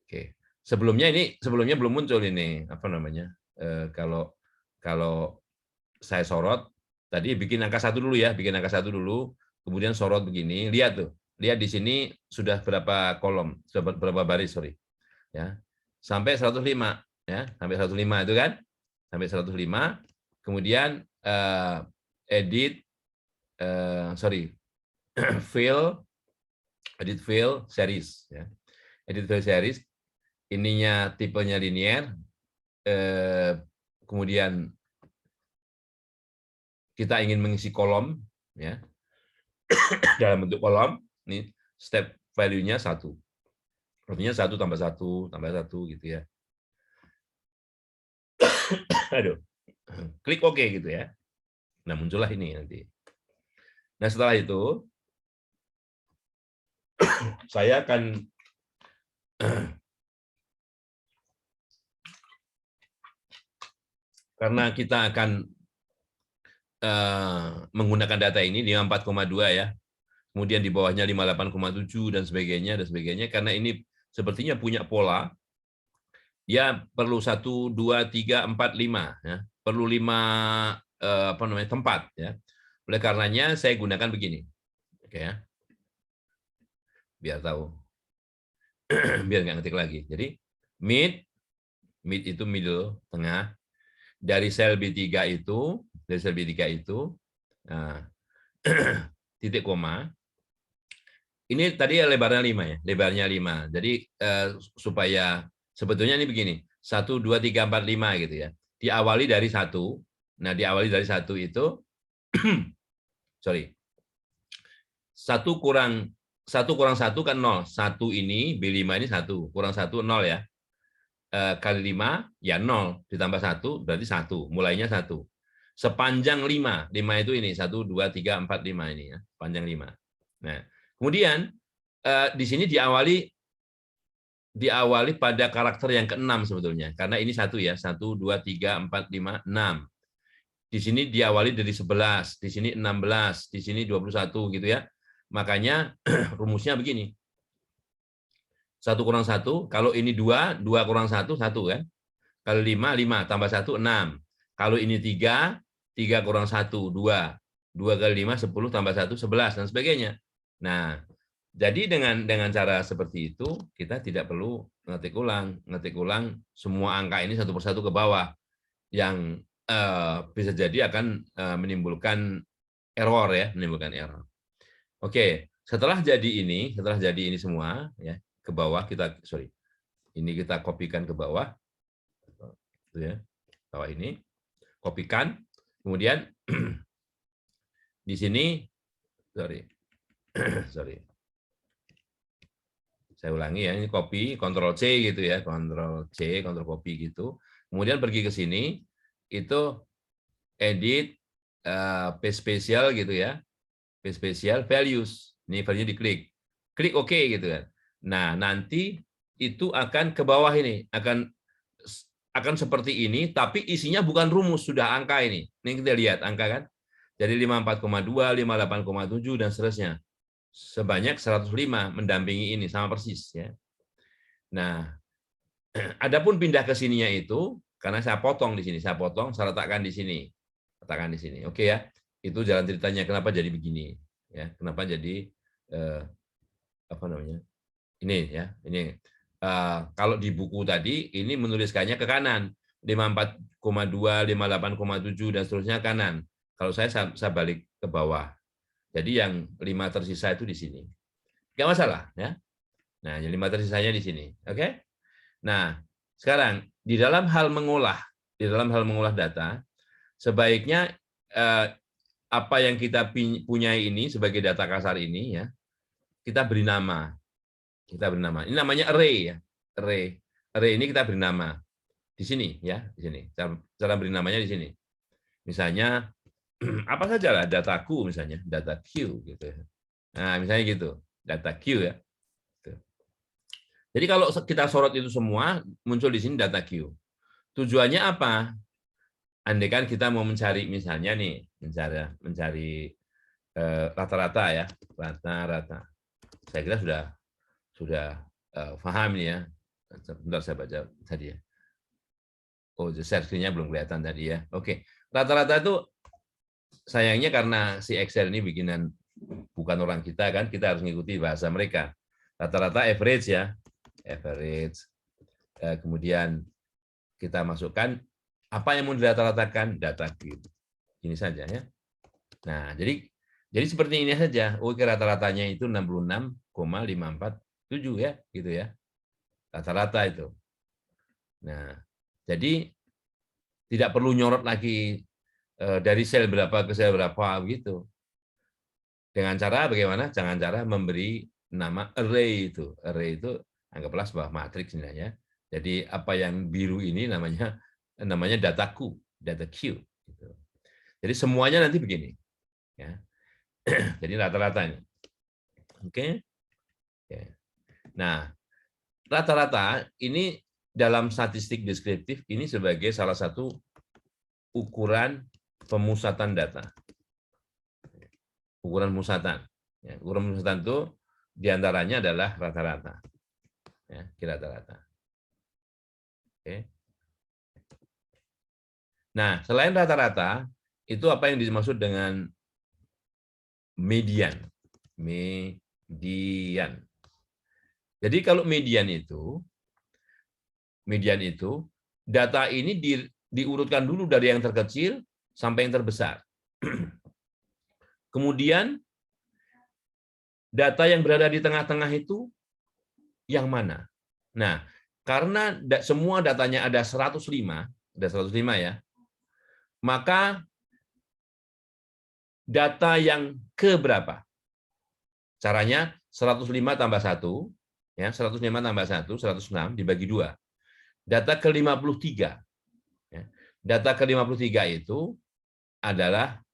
Oke. Sebelumnya belum muncul ini apa namanya? Kalau saya sorot tadi bikin angka 1 dulu ya, bikin angka 1 dulu, kemudian sorot begini, lihat tuh. Lihat di sini sudah berapa kolom, sudah berapa baris, sorry. Ya. Sampai 105 ya, sampai 105 itu kan. Sampai 105. Kemudian edit fill series ya. Edit fill series ininya tipenya linear, kemudian kita ingin mengisi kolom ya dalam bentuk kolom, ini step value-nya 1. Artinya 1 tambah 1 tambah 1 gitu ya. Aduh. Klik OK gitu ya. Nah, muncullah ini nanti. Nah, setelah itu saya akan karena kita akan menggunakan data ini 54,2 ya. Kemudian di bawahnya 58,7 dan sebagainya karena ini sepertinya punya pola. Ya perlu 1 2 3 4 5 ya. Perlu 5 tempat ya. Oleh karenanya saya gunakan begini. Oke ya. Biar tahu. Biar nggak ngetik lagi. Jadi mid itu middle, tengah. Dari sel B3 itu, nah, titik koma. Ini tadi lebarnya 5 ya, lebarnya 5. Jadi supaya sebetulnya ini begini, 1 2 3 4 5 gitu ya. Diawali dari 1. Nah, diawali dari 1 itu sorry. 1 kurang 1 kan 0. 1 ini B5 ini 1, kurang 1 0 ya. Kali 5 ya 0 ditambah 1 berarti 1, mulainya 1. Sepanjang 5 itu ini 1 2 3 4 5 ini ya, panjang 5. Nah, kemudian di sini diawali pada karakter yang ke-6 sebetulnya. Karena ini 1 ya, 1 2 3 4 5 6. Di sini diawali dari 11, di sini 16, di sini 21 gitu ya. Makanya rumusnya begini. 1 kurang 1, kalau ini 2 kurang 1, 1 kan. Kalau 5 tambah 1, 6. Kalau ini 3 kurang 1, 2. 2 kali 5, 10 tambah 1, 11, dan sebagainya. Nah, jadi dengan cara seperti itu, kita tidak perlu ngetik ulang semua angka ini satu persatu ke bawah. Yang bisa jadi akan menimbulkan error ya, Oke, setelah jadi ini semua ya, ke bawah ini kita kopikan ke bawah, ya, bawah ini, kopikan, kemudian di sini, saya ulangi ya, ini copy, Ctrl C gitu ya, Ctrl C, Ctrl copy gitu, kemudian pergi ke sini, itu edit, paste spesial gitu ya, paste spesial, values, ini value diklik, klik OK gitu kan. Nah, nanti itu akan ke bawah ini, akan seperti ini, tapi isinya bukan rumus, sudah angka ini. Ini kita lihat angka kan. Jadi 54,2, 58,7 dan seterusnya. Sebanyak 105 mendampingi ini sama persis ya. Nah, adapun pindah ke sininya itu karena saya potong di sini, saya letakkan di sini. Letakkan di sini. Oke ya. Itu jalan ceritanya kenapa jadi begini ya. Kenapa jadi apa namanya? Ini ya, ini kalau di buku tadi ini menuliskannya ke kanan 54,2, 58,7 dan seterusnya kanan. Kalau saya balik ke bawah. Jadi yang 5 tersisa itu di sini. Enggak masalah ya. Nah, yang 5 tersisanya di sini. Oke? Nah, sekarang di dalam hal mengolah data, sebaiknya apa yang kita punya ini sebagai data kasar ini ya, kita beri nama. Ini namanya array ya. Array ini kita beri nama. Di sini ya, di sini. Cara beri namanya di sini. Misalnya apa saja lah dataku misalnya, data Q gitu. Nah, misalnya gitu, data Q ya. Jadi kalau kita sorot itu semua, muncul di sini data Q. Tujuannya apa? Andai kan kita mau mencari misalnya nih, mencari rata-rata ya, rata-rata. Saya kira sudah paham nih ya. Sebentar saya baca tadi ya. Oh, share screen-nya belum kelihatan tadi ya. Oke, rata-rata itu sayangnya karena si Excel ini bikinan bukan orang kita kan, kita harus mengikuti bahasa mereka. Rata-rata average ya, average. Kemudian kita masukkan apa yang mau dirata-ratakan, data ini saja ya. Nah, jadi seperti ini saja. Oke, rata-ratanya itu 66,547 ya, gitu ya. Rata-rata itu. Nah, jadi tidak perlu nyorot lagi dari sel berapa ke sel berapa gitu. Dengan cara bagaimana? Jangan cara memberi nama array itu. Array itu anggaplah sebuah matriks sebenarnya. Jadi apa yang biru ini namanya dataku, data Q. Gitu. Jadi semuanya nanti begini. Ya. Jadi rata-ratanya. Oke. Nah, rata-rata ini dalam statistik deskriptif ini sebagai salah satu ukuran pemusatan data. Ukuran pemusatan. Ya, ukuran pemusatan itu diantaranya adalah rata-rata. Ya, rata-rata. Oke. Nah, selain rata-rata, itu apa yang dimaksud dengan median? Median. Jadi kalau median itu data ini diurutkan dulu dari yang terkecil sampai yang terbesar. Kemudian data yang berada di tengah-tengah itu yang mana? Nah, karena semua datanya ada 105 ya, maka data yang ke berapa? Caranya 105 tambah 1, ya, 105 tambah 1, 106 dibagi 2. Data ke-53. Ya. Data ke-53 itu adalah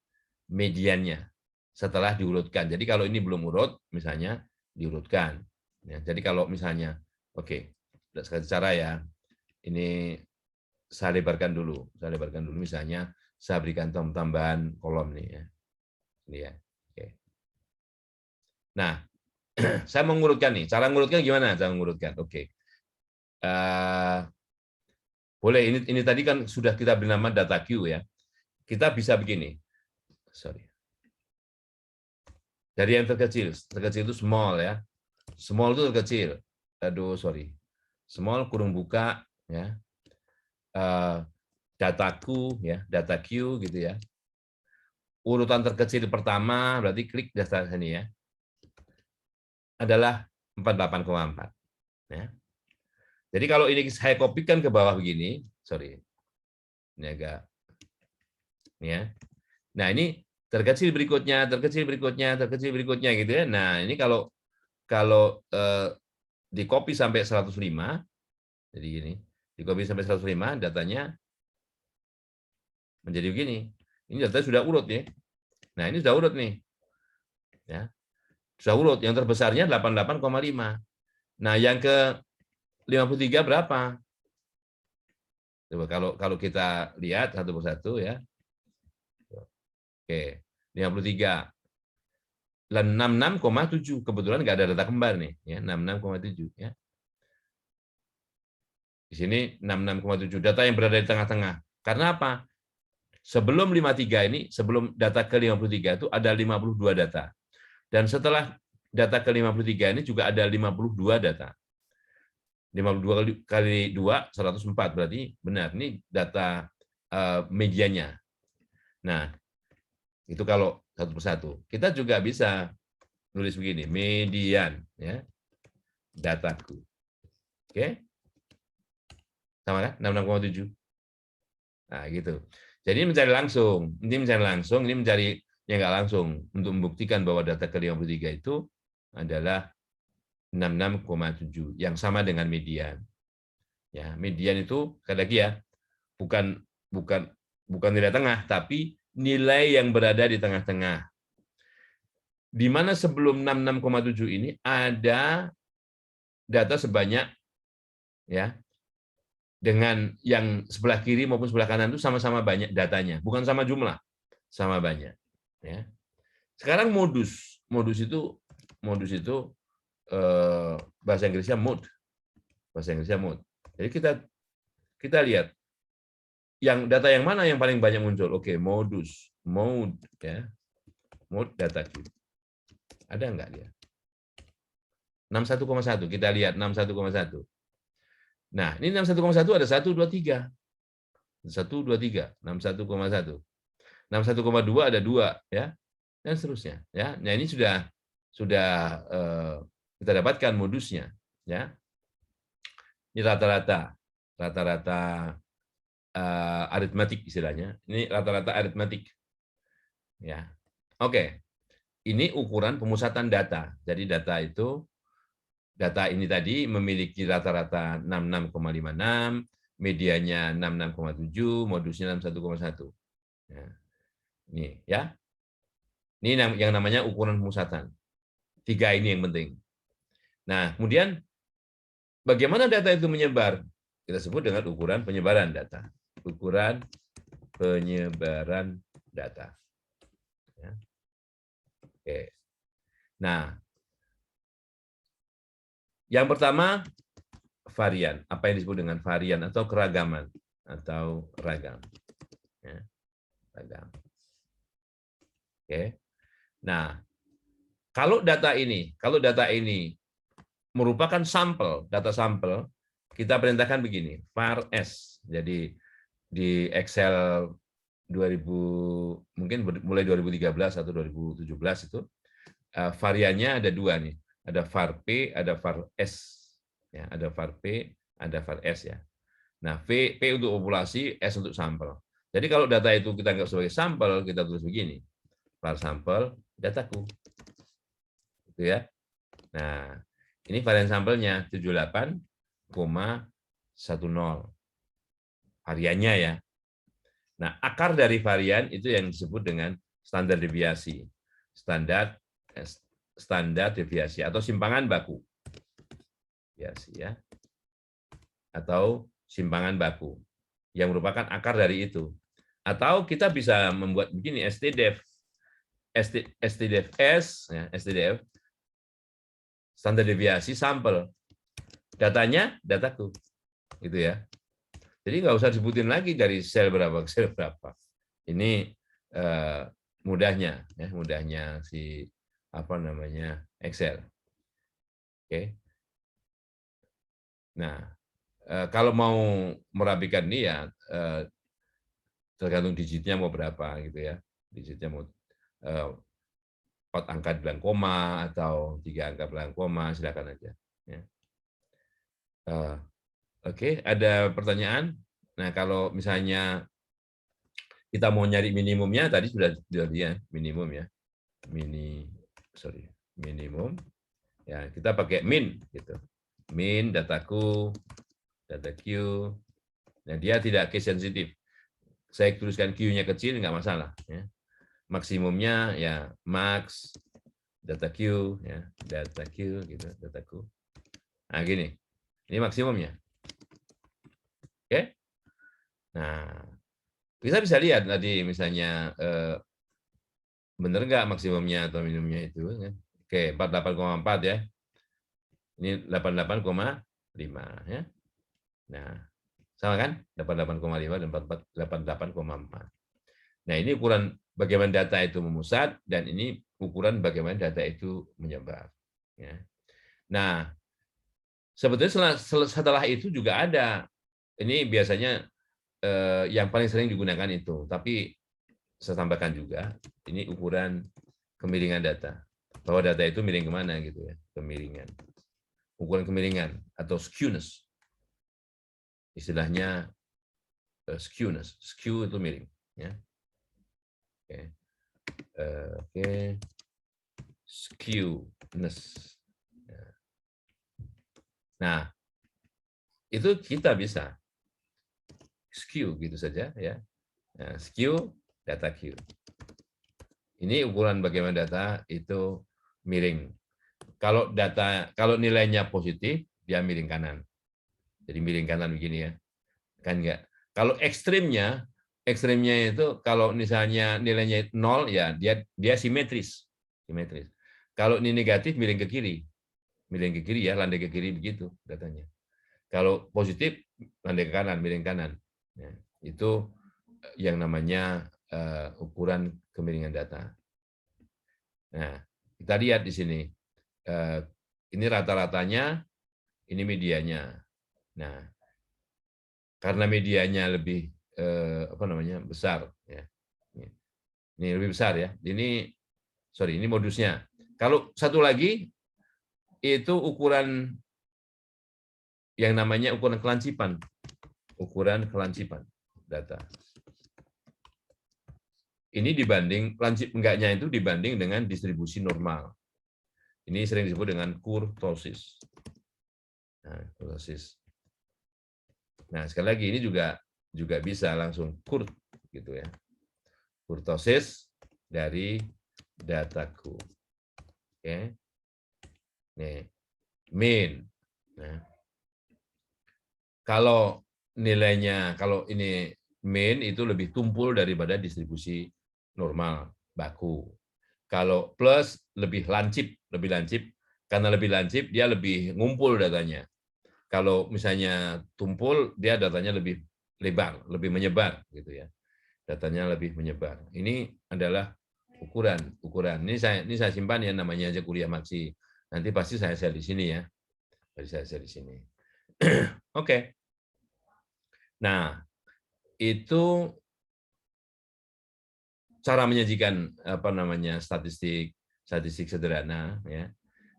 mediannya setelah diurutkan. Jadi kalau ini belum urut, misalnya diurutkan. Ya, jadi kalau misalnya, oke, sekali cara ya, ini saya lebarkan dulu misalnya saya berikan tambahan kolom nih ya. Ini ya. Oke. Nah, saya mengurutkan nih. Cara mengurutkan gimana? Cara mengurutkan. Oke. Boleh, ini tadi kan sudah kita beri nama data Q ya. Kita bisa begini. Sorry. Dari yang terkecil itu small ya. Small itu terkecil. Aduh, sorry. Small kurung buka ya. Dataku ya, data Q gitu ya. Urutan terkecil pertama berarti klik daftar sini ya. Adalah 48,4 ya. Jadi kalau ini saya kopikan ke bawah begini, sorry. Ini agak ya. Nah, ini terkecil berikutnya gitu ya. Nah, ini kalau di copy sampai 105, jadi gini, di copy sampai 105 datanya menjadi begini. Ini data sudah urut ya. Nah, ini sudah urut nih. Ya. Sudah urut, yang terbesarnya 88,5. Nah, yang ke 53 berapa? Coba kalau kita lihat satu persatu ya. Oke, 53. 66,7. Kebetulan nggak ada data kembar nih, ya, 66,7 ya. Di sini 66,7 data yang berada di tengah-tengah. Karena apa? Sebelum 53 ini, sebelum data ke 53 itu ada 52 data. Dan setelah data ke 53 ini juga ada 52 data. 52 kali 2, 104 berarti benar. Ini data medianya. Nah, itu kalau satu persatu. Kita juga bisa nulis begini, median ya. Dataku. Oke? Sama kan? 66,7. Nah, gitu. Jadi ini mencari langsung, ini mencari yang nggak langsung untuk membuktikan bahwa data ke-53 itu adalah 66,7 yang sama dengan median. Ya, median itu sekali lagi ya, bukan nilai tengah, tapi nilai yang berada di tengah-tengah. Di mana sebelum 66,7 ini ada data sebanyak, ya, dengan yang sebelah kiri maupun sebelah kanan itu sama-sama banyak datanya, bukan sama jumlah, sama banyak. Ya. Sekarang modus itu bahasa Inggrisnya mode, Jadi kita lihat yang data yang mana yang paling banyak muncul. Oke, mode, ya, mode data queue. Ada enggak dia? 61,1, kita lihat 61,1. Nah, ini 61,1 ada 1, 2, 3. 1, 2, 3, 61,1. 61,2 ada 2, ya, dan seterusnya. Ya, nah ini sudah kita dapatkan modusnya, ya. Ini rata-rata aritmatik istilahnya. Ini rata-rata aritmatik, ya. Oke, ini ukuran pemusatan data. Jadi data ini tadi memiliki rata-rata 66,56, medianya 66,7, modusnya 61,1. Ya. Ini, ya. Ini yang namanya ukuran pemusatan. 3 ini yang penting. Nah, kemudian bagaimana data itu menyebar? Kita sebut dengan ukuran penyebaran data. Ukuran penyebaran data. Ya. Oke. Nah, yang pertama varian. Apa yang disebut dengan varian atau keragaman atau ragam. Ya. Ragam. Oke. Nah, kalau data ini merupakan sampel, data sampel, kita perintahkan begini, var s. Jadi di Excel 2000 mungkin mulai 2013 atau 2017 itu variannya ada 2 nih. Ada var p, ada var s. Ya, ada var p, ada var s ya. Nah, p untuk populasi, s untuk sampel. Jadi kalau data itu kita anggap sebagai sampel, kita tulis begini. Var sampel dataku. Gitu ya. Nah, ini varian sampelnya 78,10. Variannya ya. Nah, akar dari varian itu yang disebut dengan standar deviasi. Standar deviasi atau simpangan baku. Deviasi ya. Atau simpangan baku yang merupakan akar dari itu. Atau kita bisa membuat begini STDEV. STDEV-S, ya, STDEV, standar deviasi sampel. Datanya, dataku. Gitu ya. Jadi nggak usah disebutin lagi dari sel berapa ke sel berapa. Ini mudahnya, ya, mudahnya si Excel. Oke. Nah, kalau mau merapikan ini ya tergantung digitnya mau berapa gitu ya. Digitnya mau 4 angka bilang koma atau 3 angka bilang koma, silakan aja. Ya. Oke, ada pertanyaan? Nah, kalau misalnya kita mau nyari minimumnya, tadi sudah dia minimum ya. Minimum. Ya, kita pakai min gitu. Min dataku, data Q. Nah, dia tidak case sensitif. Saya tuliskan Q-nya kecil nggak masalah ya. Maksimumnya ya max data Q ya, data Q gitu, dataku. Nah, gini. Ini maksimumnya. Oke? Nah, kita bisa lihat tadi misalnya benar nggak maksimumnya atau minimumnya itu. Oke, 48,4 ya. Ini 88,5 ya. Nah, sama kan? 88,5 dan 88,4. Nah, ini ukuran bagaimana data itu memusat dan ini ukuran bagaimana data itu menyebar. Ya. Nah, sebetulnya setelah itu juga ada. Ini biasanya yang paling sering digunakan itu, tapi saya tambahkan juga ini ukuran kemiringan data, bahwa data itu miring kemana gitu ya, kemiringan, ukuran kemiringan atau skewness, istilahnya skewness, skew itu miring, ya. Oke, skewness. Nah, itu kita bisa skew gitu saja ya. Nah, skew data Q. Ini ukuran bagaimana data itu miring. Kalau nilainya positif, dia miring kanan. Jadi miring kanan begini ya. Kan enggak. Kalau ekstrimnya itu kalau misalnya nilainya 0 ya dia simetris. Simetris. Kalau ini negatif miring ke kiri. Miring ke kiri ya, landai ke kiri begitu datanya. Kalau positif landai ke kanan, miring kanan. Ya, itu yang namanya ukuran kemiringan data. Nah, kita lihat di sini. Ini rata-ratanya, ini medianya. Nah, karena medianya lebih besar, ya. Ini lebih besar ya. Ini modusnya. Kalau satu lagi itu ukuran yang namanya ukuran kelansipan. Ukuran kelansipan data. Ini dibanding lansip enggaknya itu dibanding dengan distribusi normal. Ini sering disebut dengan kurtosis. Nah, kurtosis. Nah, sekali lagi ini juga bisa langsung gitu ya. Kurtosis dari dataku. Oke. Nih, mean. Nah, kalau nilainya, kalau ini mean itu lebih tumpul daripada distribusi normal, baku. Kalau plus lebih lancip, karena lebih lancip dia lebih ngumpul datanya. Kalau misalnya tumpul, dia datanya lebih lebar, lebih menyebar, gitu ya. Datanya lebih menyebar. Ini adalah ukuran. Ini saya simpan ya, namanya aja kuliah maksi. Nanti pasti saya share di sini ya. Tadi saya share di sini. Oke. Nah, itu cara menyajikan statistik sederhana ya.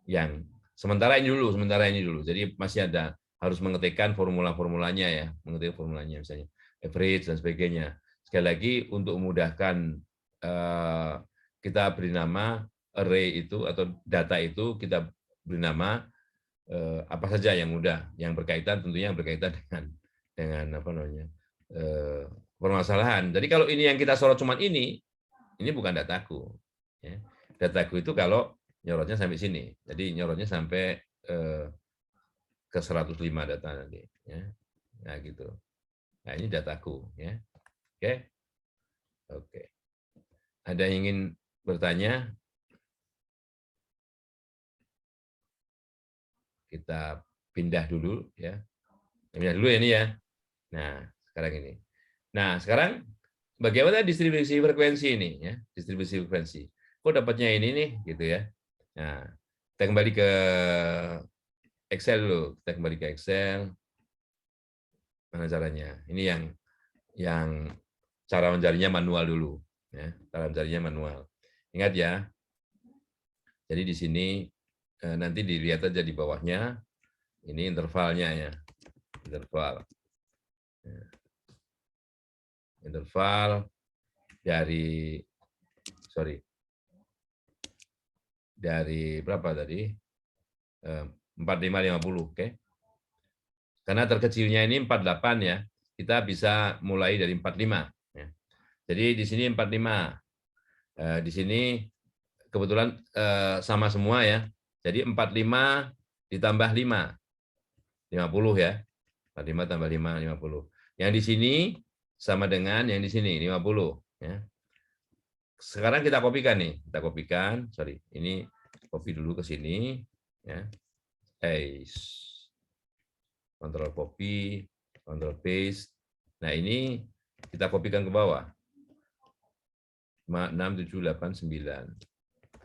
Yang sementara ini dulu. Jadi masih ada harus mengetikkan formulanya ya, misalnya average dan sebagainya. Sekali lagi untuk memudahkan kita beri nama array itu atau data itu kita beri nama apa saja yang mudah, yang berkaitan dengan permasalahan. Jadi kalau ini yang kita sorot cuma ini bukan dataku. Ya. Dataku itu kalau nyorotnya sampai sini. Jadi nyorotnya sampai ke 105 data nanti. Ya. Nah gitu. Nah ini dataku. Ya. Oke. Oke. Ada yang ingin bertanya? Kita pindah dulu ya. Pindah dulu ya ini ya. Nah sekarang ini. Nah sekarang bagaimana distribusi frekuensi ini ya? Distribusi frekuensi. Kok dapatnya ini nih gitu ya. Nah, kita kembali ke Excel dulu. Kita kembali ke Excel. Mana caranya? Ini yang cara mencarinya manual dulu. Ya, cara mencarinya manual. Ingat ya. Jadi di sini nanti dilihat aja di bawahnya. Ini intervalnya ya. Interval. Ya. Interval dari berapa tadi? 4550, oke. Karena terkecilnya ini 48 ya. Kita bisa mulai dari 45 ya. Jadi di sini 45. Di sini kebetulan sama semua ya. Jadi 45 ditambah 5. 50 ya. 45 tambah 5, 50. Yang di sini sama dengan yang di sini, 50 ya. Sekarang kita kopikan nih. Kita kopikan, ini copy dulu ke sini ya. Control copy, control paste. Nah, ini kita kopikan ke bawah. 6, 7, 8, 9.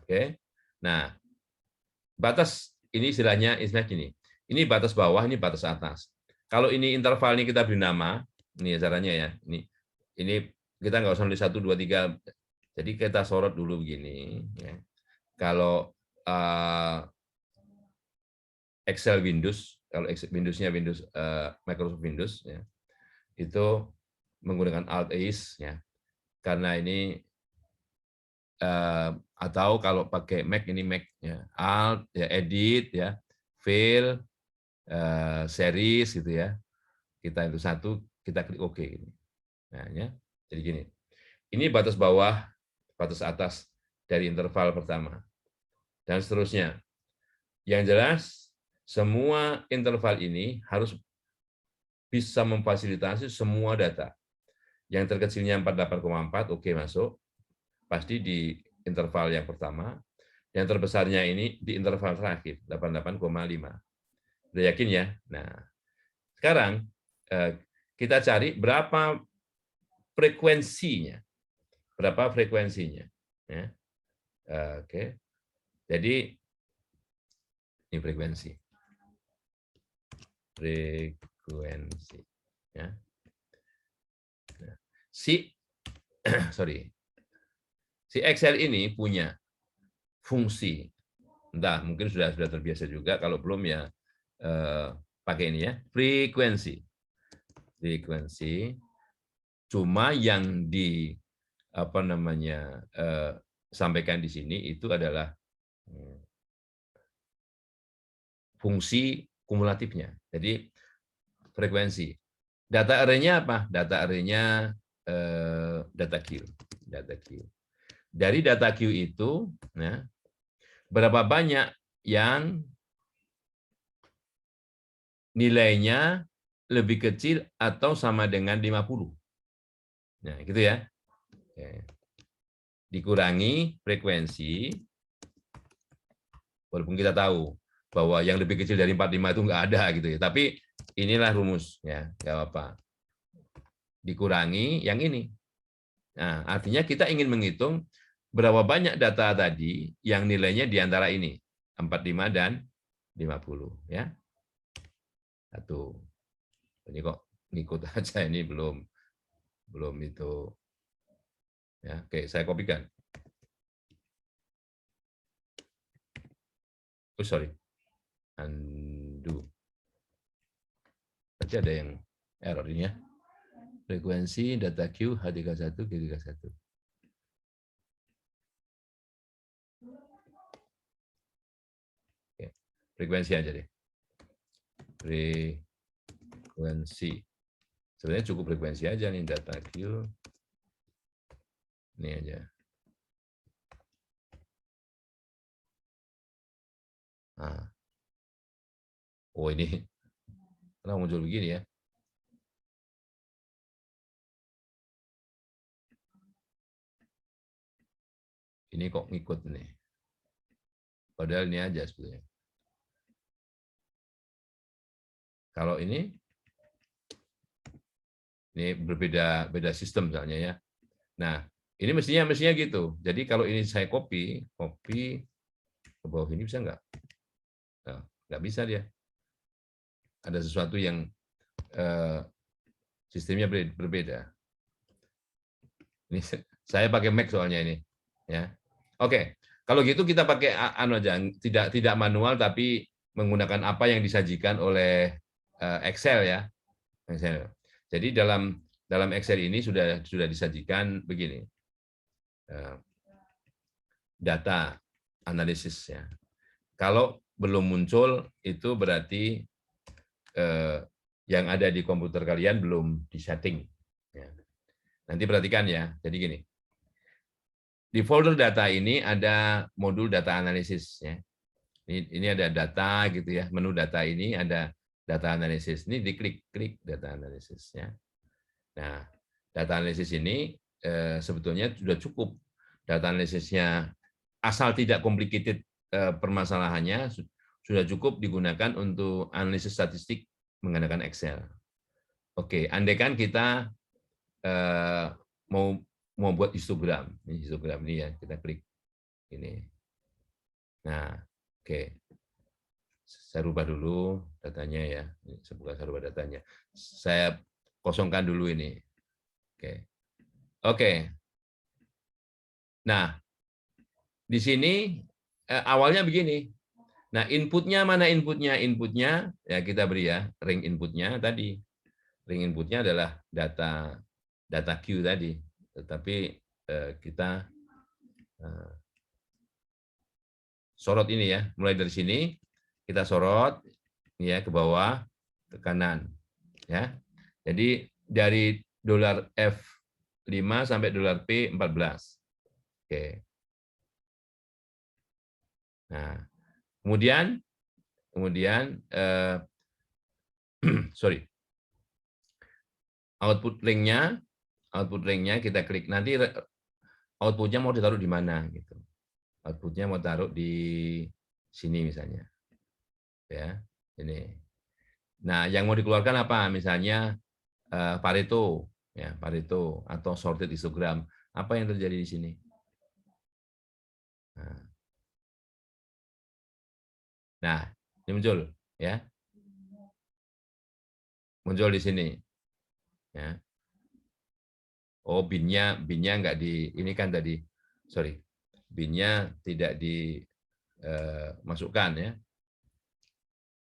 Oke. Nah, batas ini istilahnya gini. Ini batas bawah, ini batas atas. Kalau ini interval ini kita beri nama, ini caranya ya. Ini kita nggak usah nulis 1, 2, 3. Jadi kita sorot dulu begini. Ya. Kalau Excel Windows, kalau Windows-nya Microsoft Windows, ya, itu menggunakan Alt-Ace, ya, karena ini atau kalau pakai Mac ini Mac, ya, Alt, ya, Edit, ya, File, Series, gitu ya. Kita itu satu, kita klik OK. Nah, ya, jadi gini. ini batas bawah, batas atas dari interval pertama, dan seterusnya. Yang jelas, semua interval ini harus bisa memfasilitasi semua data. Yang terkecilnya 48,4, oke masuk, pasti di interval yang pertama. Yang terbesarnya ini di interval terakhir, 88,5. Udah yakin ya? Nah, sekarang kita cari berapa frekuensinya. Berapa frekuensinya. Ya. Oke. Jadi, ini frekuensi. Frekuensi. Ya. Nah, si Excel ini punya fungsi. Entah, mungkin sudah terbiasa juga. Kalau belum ya pakai ini ya. Frekuensi. Cuma yang sampaikan di sini itu adalah fungsi kumulatifnya. Jadi frekuensi. Data array-nya apa? Data array-nya data queue. Dari data queue itu, ya, berapa banyak yang nilainya lebih kecil atau sama dengan 50. Nah, gitu ya. Oke. Dikurangi frekuensi, walaupun kita tahu bahwa yang lebih kecil dari 45 itu nggak ada gitu ya. Tapi inilah rumus ya, nggak apa-apa. Dikurangi yang ini. Nah, artinya kita ingin menghitung berapa banyak data tadi yang nilainya di antara ini, 45 dan 50 ya. Satu. Ini kok ngikut aja, ini belum itu. Ya, oke, saya kopikan. Oh, sorry. Undo. Berarti ada yang error ini ya. Frekuensi data queue H31 G31. Oke, frekuensi aja deh. Frekuensi. Sebenarnya cukup frekuensi aja nih, data queue. Ini aja. Nah. Oh, ini kenapa muncul begini ya? Ini kok ngikut nih. Padahal ini aja sebetulnya. Kalau ini beda sistem misalnya ya. Nah, ini mestinya gitu. Jadi kalau ini saya copy ke bawah ini bisa nggak? Nah, nggak bisa dia. Ada sesuatu yang sistemnya berbeda. Ini saya pakai Mac soalnya ini, ya. Oke, kalau gitu kita pakai aja, tidak manual tapi menggunakan apa yang disajikan oleh Excel ya. Excel. Jadi dalam Excel ini sudah disajikan begini. Data analisis ya. Kalau belum muncul itu berarti yang ada di komputer kalian belum disetting. Ya. Nanti perhatikan ya. Jadi gini. Di folder data ini ada modul data analisis ya. Ini ada data gitu ya. Menu data ini ada data analisis. Ini diklik data analisis ya. Nah, data analisis ini sebetulnya sudah cukup. Data analisisnya asal tidak complicated permasalahannya sudah cukup digunakan untuk analisis statistik menggunakan Excel. Oke, andaikan kita mau buat histogram. Ini histogram ini ya, kita klik ini. Nah, oke. Saya rubah dulu datanya ya. Saya rubah datanya. Saya kosongkan dulu ini. Oke. Nah, di sini awalnya begini. Nah, inputnya mana inputnya? Inputnya ya kita beri ya, ring inputnya tadi. Ring inputnya adalah data queue tadi. Tetapi kita sorot ini ya, mulai dari sini kita sorot ya ke bawah, ke kanan ya. Jadi dari $F 5 sampai $P 14. Oke. Nah, kemudian sorry, output linknya kita klik, nanti outputnya mau ditaruh di mana gitu. Outputnya mau taruh di sini misalnya, ya ini. Nah, yang mau dikeluarkan apa? Misalnya Pareto, ya Pareto atau sorted histogram. Apa yang terjadi di sini? Nah, ini muncul, ya, muncul di sini, ya. Oh, binnya nggak di, ini kan tadi, sorry, binnya tidak dimasukkan, ya.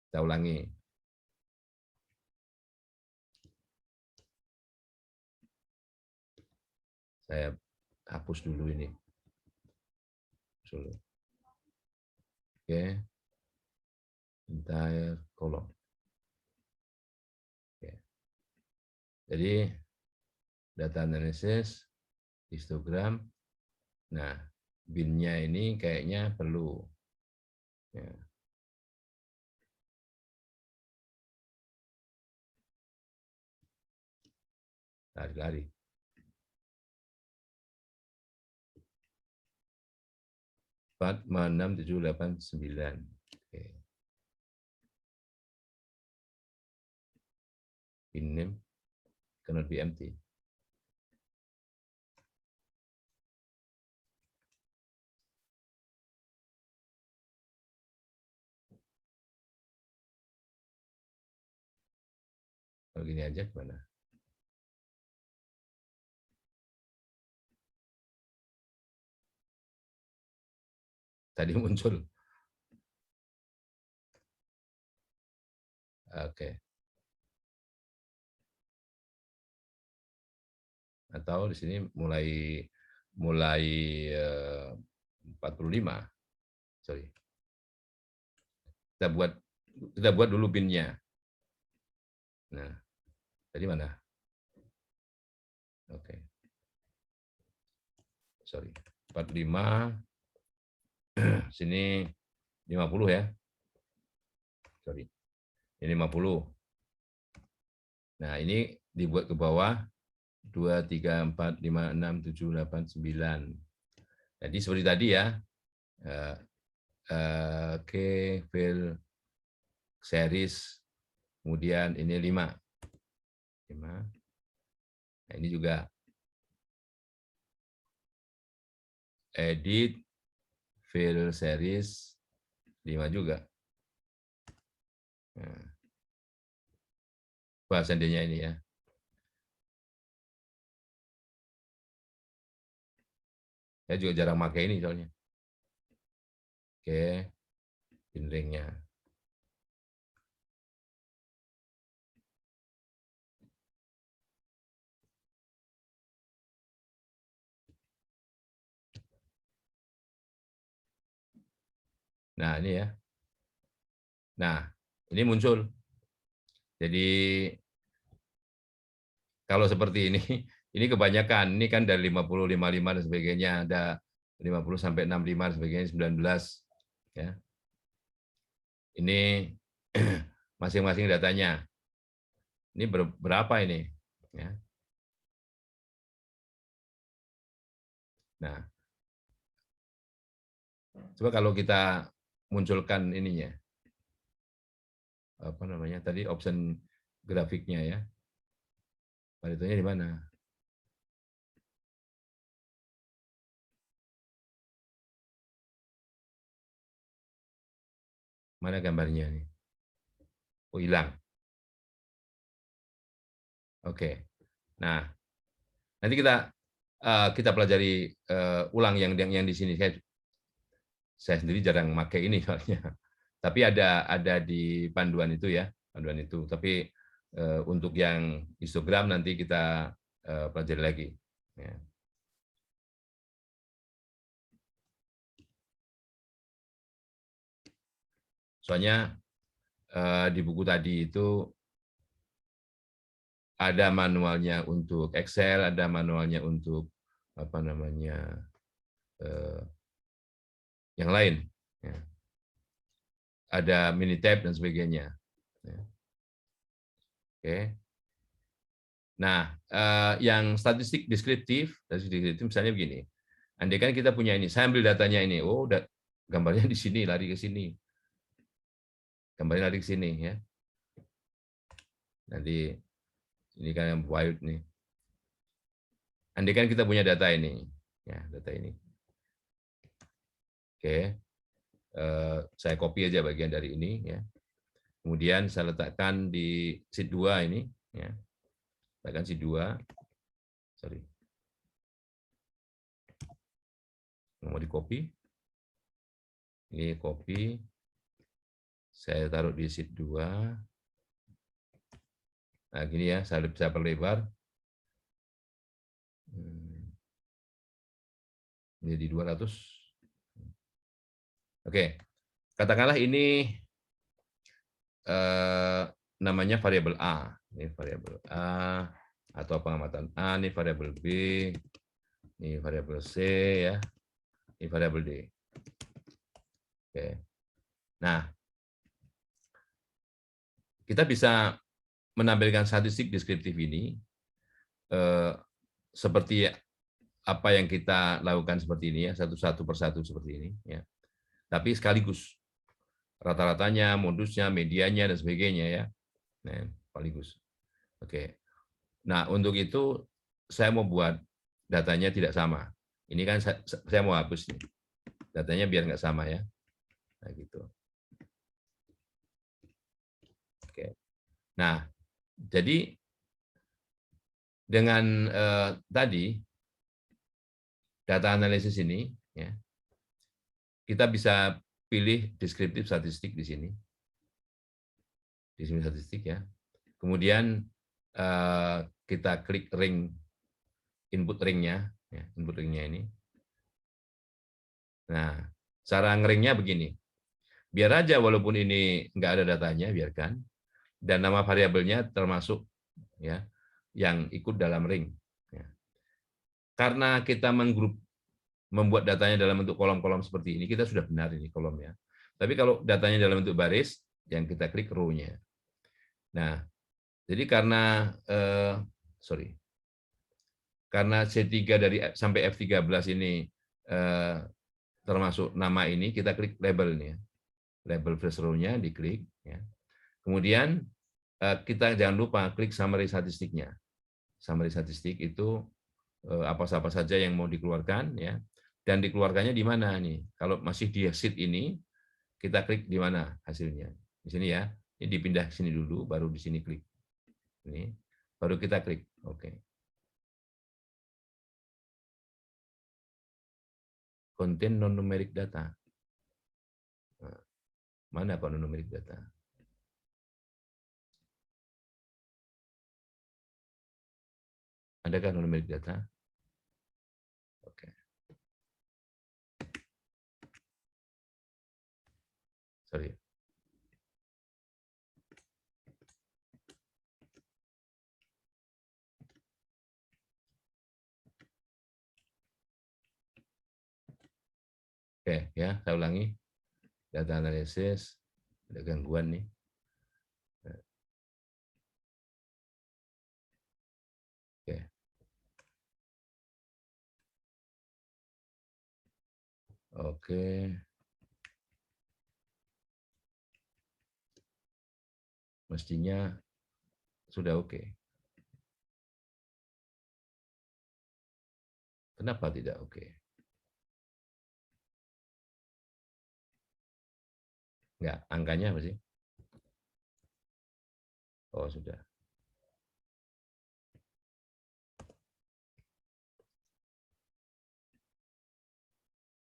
Kita ulangi. Saya hapus dulu ini. Oke, entire column. Oke. Jadi data analysis, histogram. Nah, binnya ini kayaknya perlu. Ya. Lari-lari. Empat, 6, 7, 8, 9. Oke. Bin name cannot be empty. Kalau gini aja gimana? Tadi muncul. Oke. Atau di sini mulai 45. Sorry. Kita buat dulu binnya. Nah, tadi mana? Oke. Sorry. 45. Sini 50 ya. Sorry. Ini 50. Nah, ini dibuat ke bawah 2, 3, 4, 5, 6, 7, 8, 9. Jadi seperti tadi ya. Oke, file series. Kemudian ini 5. Nah, ini juga edit file series 5 juga. Nah, seandainya ini ya. Saya juga jarang pakai ini soalnya. Oke, bin ringnya. Nah, ini ya. Nah, ini muncul. Jadi kalau seperti ini, ini kebanyakan. Ini kan dari 50, 55 dan sebagainya. Ada 50 sampai 65 dan sebagainya, 19. Ya. Ini masing-masing datanya. Ini berapa ini? Ya. Nah, coba kalau kita munculkan ininya, apa namanya tadi, option grafiknya ya. Paritonya di mana? Mana gambarnya nih? Oh, hilang. Oke. Nah, nanti kita pelajari ulang yang di sini. Saya sendiri jarang pakai ini soalnya. Tapi ada di panduan itu ya, panduan itu. Tapi untuk yang histogram nanti kita pelajari lagi. Ya. Soalnya di buku tadi itu ada manualnya untuk Excel, ada manualnya untuk apa namanya yang lain. Ya. Ada Minitab dan sebagainya. Ya. Oke. Nah, yang statistik deskriptif misalnya begini. Andai kan kita punya ini, saya ambil datanya ini, oh, gambarnya di sini, lari ke sini. Gambarnya lari ke sini, ya. Nanti ini kan yang wide nih. Andai kan kita punya data ini, ya, data ini. Oke, saya copy aja bagian dari ini, ya. Kemudian saya letakkan di sheet 2 ini, ya. Letakkan sheet 2. Sorry. Mau di copy. Ini copy. Saya taruh di sheet 2. Nah, gini ya, saya bisa perlebar. Jadi 200. Oke, katakanlah ini namanya variabel A. Ini variabel A atau pengamatan A, ini variabel B, ini variabel C, ya, ini variabel D. Oke. Nah, kita bisa menampilkan statistik deskriptif ini seperti apa yang kita lakukan seperti ini, ya, satu persatu seperti ini, ya. Tapi sekaligus rata-ratanya, modusnya, medianya dan sebagainya, ya. Nah, sekaligus. Oke. Nah, untuk itu saya mau buat datanya tidak sama. Ini kan saya mau hapus nih. Datanya biar nggak sama, ya. Nah, gitu. Oke. Nah, jadi dengan tadi data analisis ini, ya, kita bisa pilih deskriptif statistik di sini. Di sini statistik, ya. Kemudian kita klik ring, input ringnya, ya, input ringnya ini. Nah, cara ngeringnya begini. Biar aja walaupun ini nggak ada datanya, biarkan. Dan nama variabelnya termasuk, ya, yang ikut dalam ring. Ya. Karena kita membuat datanya dalam bentuk kolom-kolom seperti ini, kita sudah benar ini kolomnya. Tapi kalau datanya dalam bentuk baris, yang kita klik row-nya. Nah, jadi karena C3 dari sampai F13 ini termasuk nama ini, kita klik labelnya. Label first row-nya diklik, ya. Kemudian kita jangan lupa klik summary statistiknya. Summary statistik itu apa saja yang mau dikeluarkan, ya. Dan dikeluarkannya di mana nih? Kalau masih di sheet ini, kita klik di mana hasilnya. Di sini, ya. Ini dipindah ke sini dulu, baru di sini klik. Ini, baru kita klik. Oke. Contain non-numeric data. Nah, mana Pak non-numeric data? Adakah non-numeric data? Oke. Sorry. Oke, ya, saya ulangi. Data analisis, ada gangguan nih. Oke. Oke. Mestinya sudah oke. Kenapa tidak oke? Enggak, angkanya apa sih? Oh, sudah.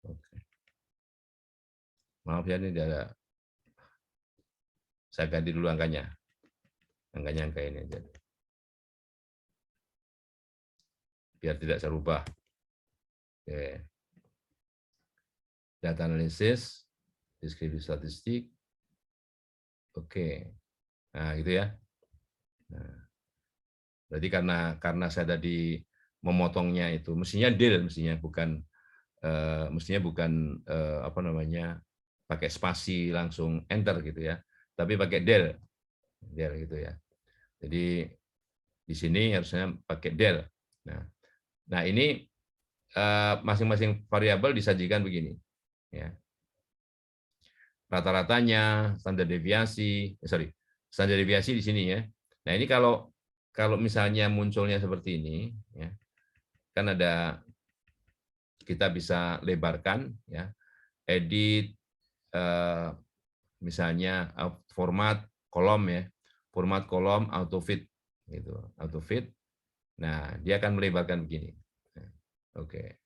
Oke. Maaf ya, ini ada. Saya ganti dulu angkanya. Angkanya angka ini aja. Biar tidak saya rubah. Oke. Data analisis, deskripsi statistik. Oke. Nah, gitu ya. Nah, Berarti karena saya tadi memotongnya itu mestinya del, mestinya bukan apa namanya pakai spasi langsung enter gitu ya, tapi pakai del gitu ya. Jadi di sini harusnya pakai del. Nah ini masing-masing variabel disajikan begini, ya. Rata-ratanya, standar deviasi di sini ya. Nah ini kalau misalnya munculnya seperti ini, ya, kan kita bisa lebarkan, ya, edit, misalnya format kolom ya, format kolom auto fit, gitu, auto fit. Nah dia akan melebarkan begini. Oke.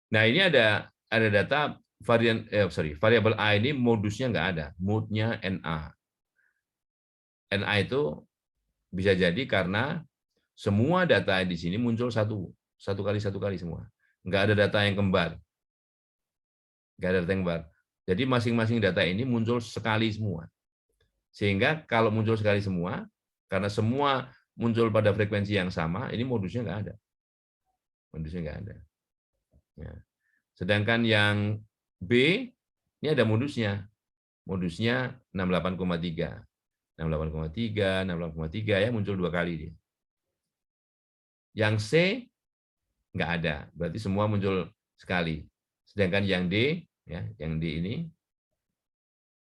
Nah ini ada data variabel A ini modusnya nggak ada, mode-nya NA. NA itu bisa jadi karena semua data di sini muncul satu kali semua. Nggak ada data yang kembar. Nggak ada data yang kembar. Jadi masing-masing data ini muncul sekali semua. Sehingga kalau muncul sekali semua, karena semua muncul pada frekuensi yang sama, ini modusnya nggak ada. Modusnya nggak ada. Ya. Sedangkan yang B, ini ada modusnya. Modusnya 68,3. 68,3, 68,3 ya muncul 2 kali dia. Yang C nggak ada, berarti semua muncul sekali. Sedangkan yang D, ya, yang D ini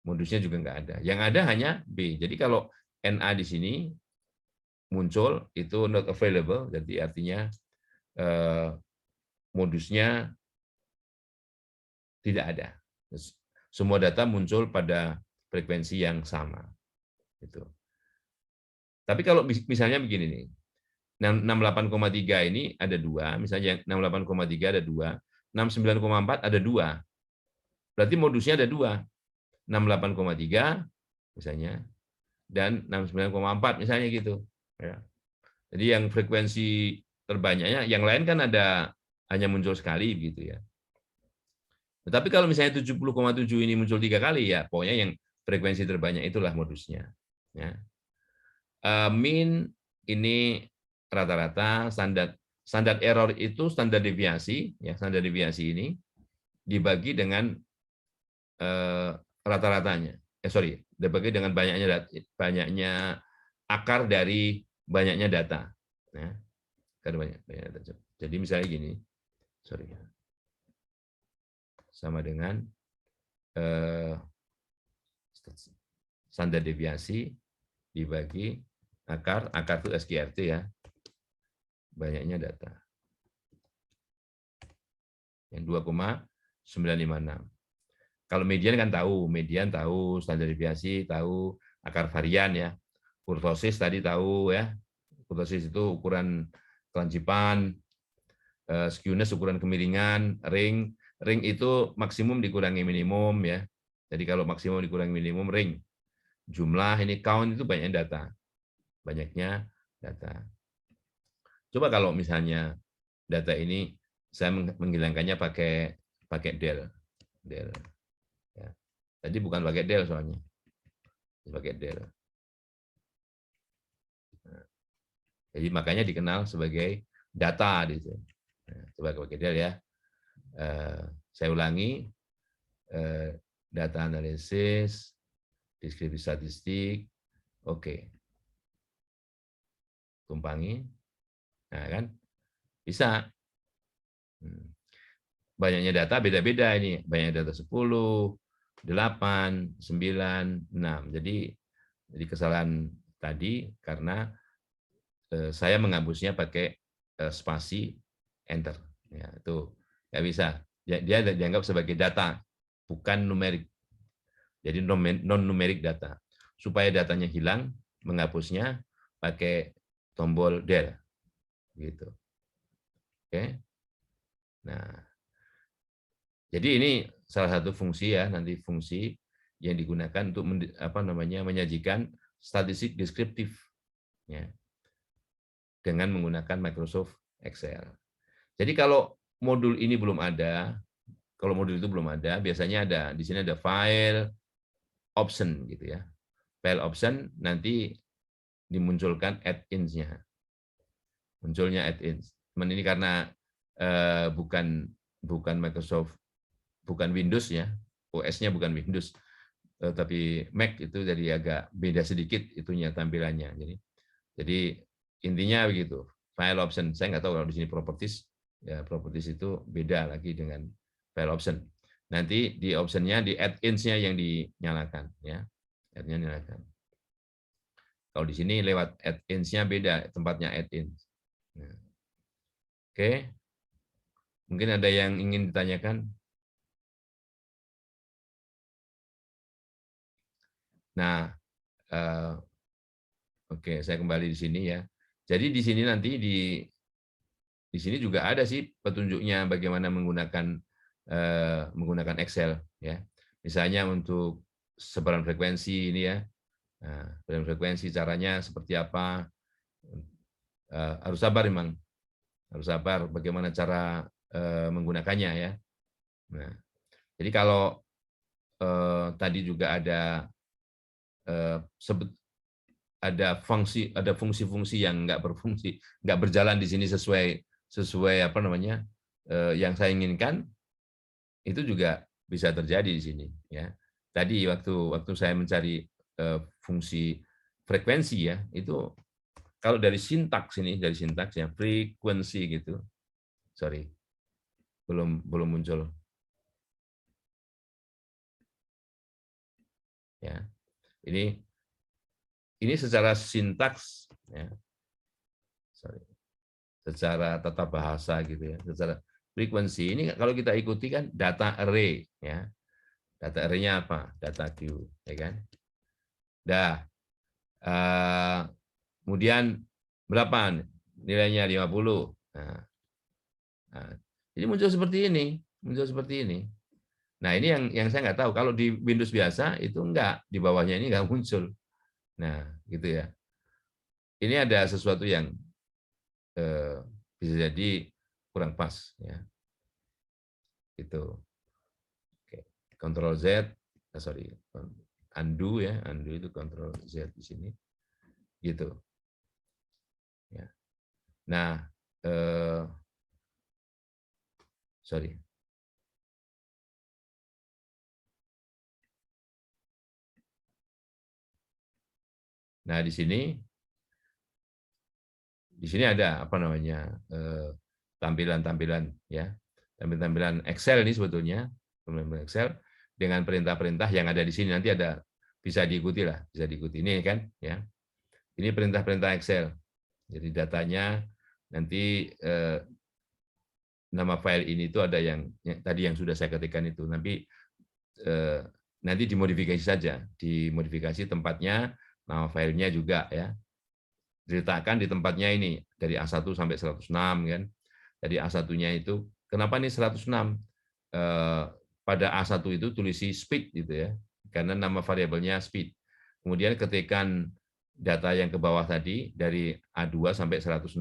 modusnya juga nggak ada. Yang ada hanya B. Jadi kalau NA di sini muncul itu not available, jadi artinya modusnya tidak ada. Semua data muncul pada frekuensi yang sama. Gitu. Tapi kalau misalnya begini nih, 68,3 ini ada 2, misalnya 68,3 ada 2, 69,4 ada 2. Berarti modusnya ada 2. 68,3 misalnya dan 69,4 misalnya gitu. Ya. Jadi yang frekuensi terbanyaknya, yang lain kan ada hanya muncul sekali gitu ya. Tetapi kalau misalnya 70,7 ini muncul 3 kali ya, pokoknya yang frekuensi terbanyak itulah modusnya. Ya. Mean ini rata-rata, standar error itu standar deviasi, ya standar deviasi ini dibagi dengan rata-ratanya. Dibagi dengan banyaknya akar dari banyaknya data. Ya. Banyaknya data. Jadi misalnya gini, sama dengan standar deviasi dibagi akar itu SQRT ya, banyaknya data. Yang 2,956. Kalau median kan tahu, standar deviasi tahu, akar varian ya. Kurtosis tadi tahu ya. Kurtosis itu ukuran kelanjipan, skewness ukuran kemiringan, ring itu maksimum dikurangi minimum ya. Jadi kalau maksimum dikurangi minimum ring. Jumlah ini count itu banyaknya data. Coba kalau misalnya data ini saya menghilangkannya pakai del. Ya. Tadi bukan pakai del soalnya, pakai del. Nah, jadi makanya dikenal sebagai data gitu. Nah, coba pakai del ya. Saya ulangi, data analisis, deskripsi statistik, oke. Tumpangi, nah kan bisa. Banyaknya data beda-beda ini, banyak data 10, 8, 9, 6. Jadi kesalahan tadi karena saya menghapusnya pakai spasi enter. Ya, itu nggak bisa. Dia dianggap sebagai data, bukan numerik. Jadi non numerik data. Supaya datanya hilang, menghapusnya pakai tombol del. Gitu. Oke. Nah, jadi ini salah satu fungsi ya, nanti fungsi yang digunakan untuk menyajikan statistik deskriptif ya, dengan menggunakan Microsoft Excel. Jadi kalau modul ini belum ada, kalau modul itu belum ada, biasanya ada di sini ada file option gitu ya. File option nanti dimunculkan add-ins-nya. Munculnya add-ins. Cuman ini karena bukan Microsoft, bukan Windows ya, OS-nya bukan Windows, tapi Mac itu jadi agak beda sedikit itunya tampilannya. Jadi intinya begitu. File option, saya nggak tahu kalau di sini properties, ya properties itu beda lagi dengan file option. Nanti di optionnya di add-ins-nya yang dinyalakan, ya, add-nya nyalakan. Kalau di sini lewat add-ins-nya beda, tempatnya add-ins. Nah. Oke, mungkin ada yang ingin ditanyakan. Nah, oke, saya kembali di sini ya. Jadi di sini nanti di sini juga ada sih petunjuknya bagaimana menggunakan Excel ya. Misalnya untuk sebaran frekuensi ini ya. Nah, sebaran frekuensi caranya seperti apa? Harus sabar memang. Harus sabar bagaimana cara menggunakannya ya. Nah, jadi kalau tadi juga ada fungsi-fungsi yang nggak berfungsi, nggak berjalan di sini sesuai apa namanya yang saya inginkan, itu juga bisa terjadi di sini ya. Tadi waktu saya mencari fungsi frekuensi ya, itu kalau dari sintaks ini, dari sintaks ya, frekuensi gitu. Sorry, belum muncul. Ya. Ini secara sintaks ya. Sorry. Secara tata bahasa gitu ya, secara frekuensi ini kalau kita ikuti kan data array ya. Data array-nya apa? Data queue, ya kan? Dah. Kemudian berapa nilainya 50. Nah, jadi muncul seperti ini, Nah, ini yang saya nggak tahu. Kalau di Windows biasa itu enggak, di bawahnya ini nggak muncul. Nah, gitu ya. Ini ada sesuatu yang bisa jadi kurang pas ya. Itu. Oke. Ctrl Z, sorry, undo ya, undo itu Ctrl Z di sini. Gitu. Ya. Nah, sorry. Nah, di sini ada apa namanya tampilan-tampilan ya, tampilan Excel ini sebetulnya, tampilan Excel dengan perintah-perintah yang ada di sini nanti ada bisa diikuti lah, bisa diikuti ini kan ya. Ini perintah-perintah Excel. Jadi datanya nanti nama file ini itu ada yang tadi yang sudah saya ketikkan itu, nanti dimodifikasi saja, dimodifikasi tempatnya, nama filenya juga ya. Diletakkan di tempatnya ini dari A1 sampai 106 kan. Jadi A1-nya itu kenapa nih 106? Pada A1 itu tulisi speed gitu ya. Karena nama variabelnya speed. Kemudian ketikkan data yang ke bawah tadi dari A2 sampai 106.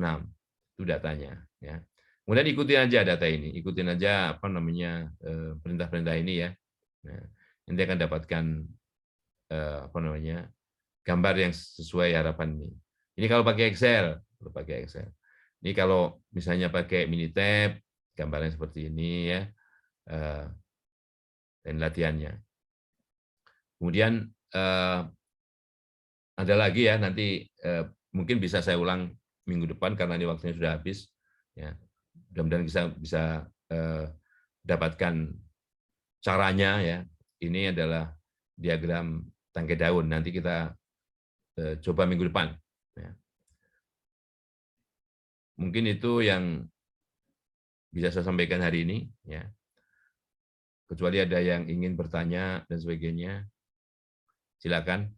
Itu datanya ya. Kemudian ikutin aja data ini, ikutin aja apa namanya perintah-perintah ini ya. Nah, nanti akan dapatkan apa namanya gambar yang sesuai harapan ini. Ini kalau pakai Excel, Ini kalau misalnya pakai Minitab, gambarnya seperti ini ya, dan latihannya. Kemudian ada lagi ya nanti mungkin bisa saya ulang minggu depan karena ini waktunya sudah habis. Ya, mudah-mudahan bisa dapatkan caranya ya. Ini adalah diagram tangkai daun. Nanti kita coba minggu depan. Ya. Mungkin itu yang bisa saya sampaikan hari ini. Ya. Kecuali ada yang ingin bertanya dan sebagainya, silakan.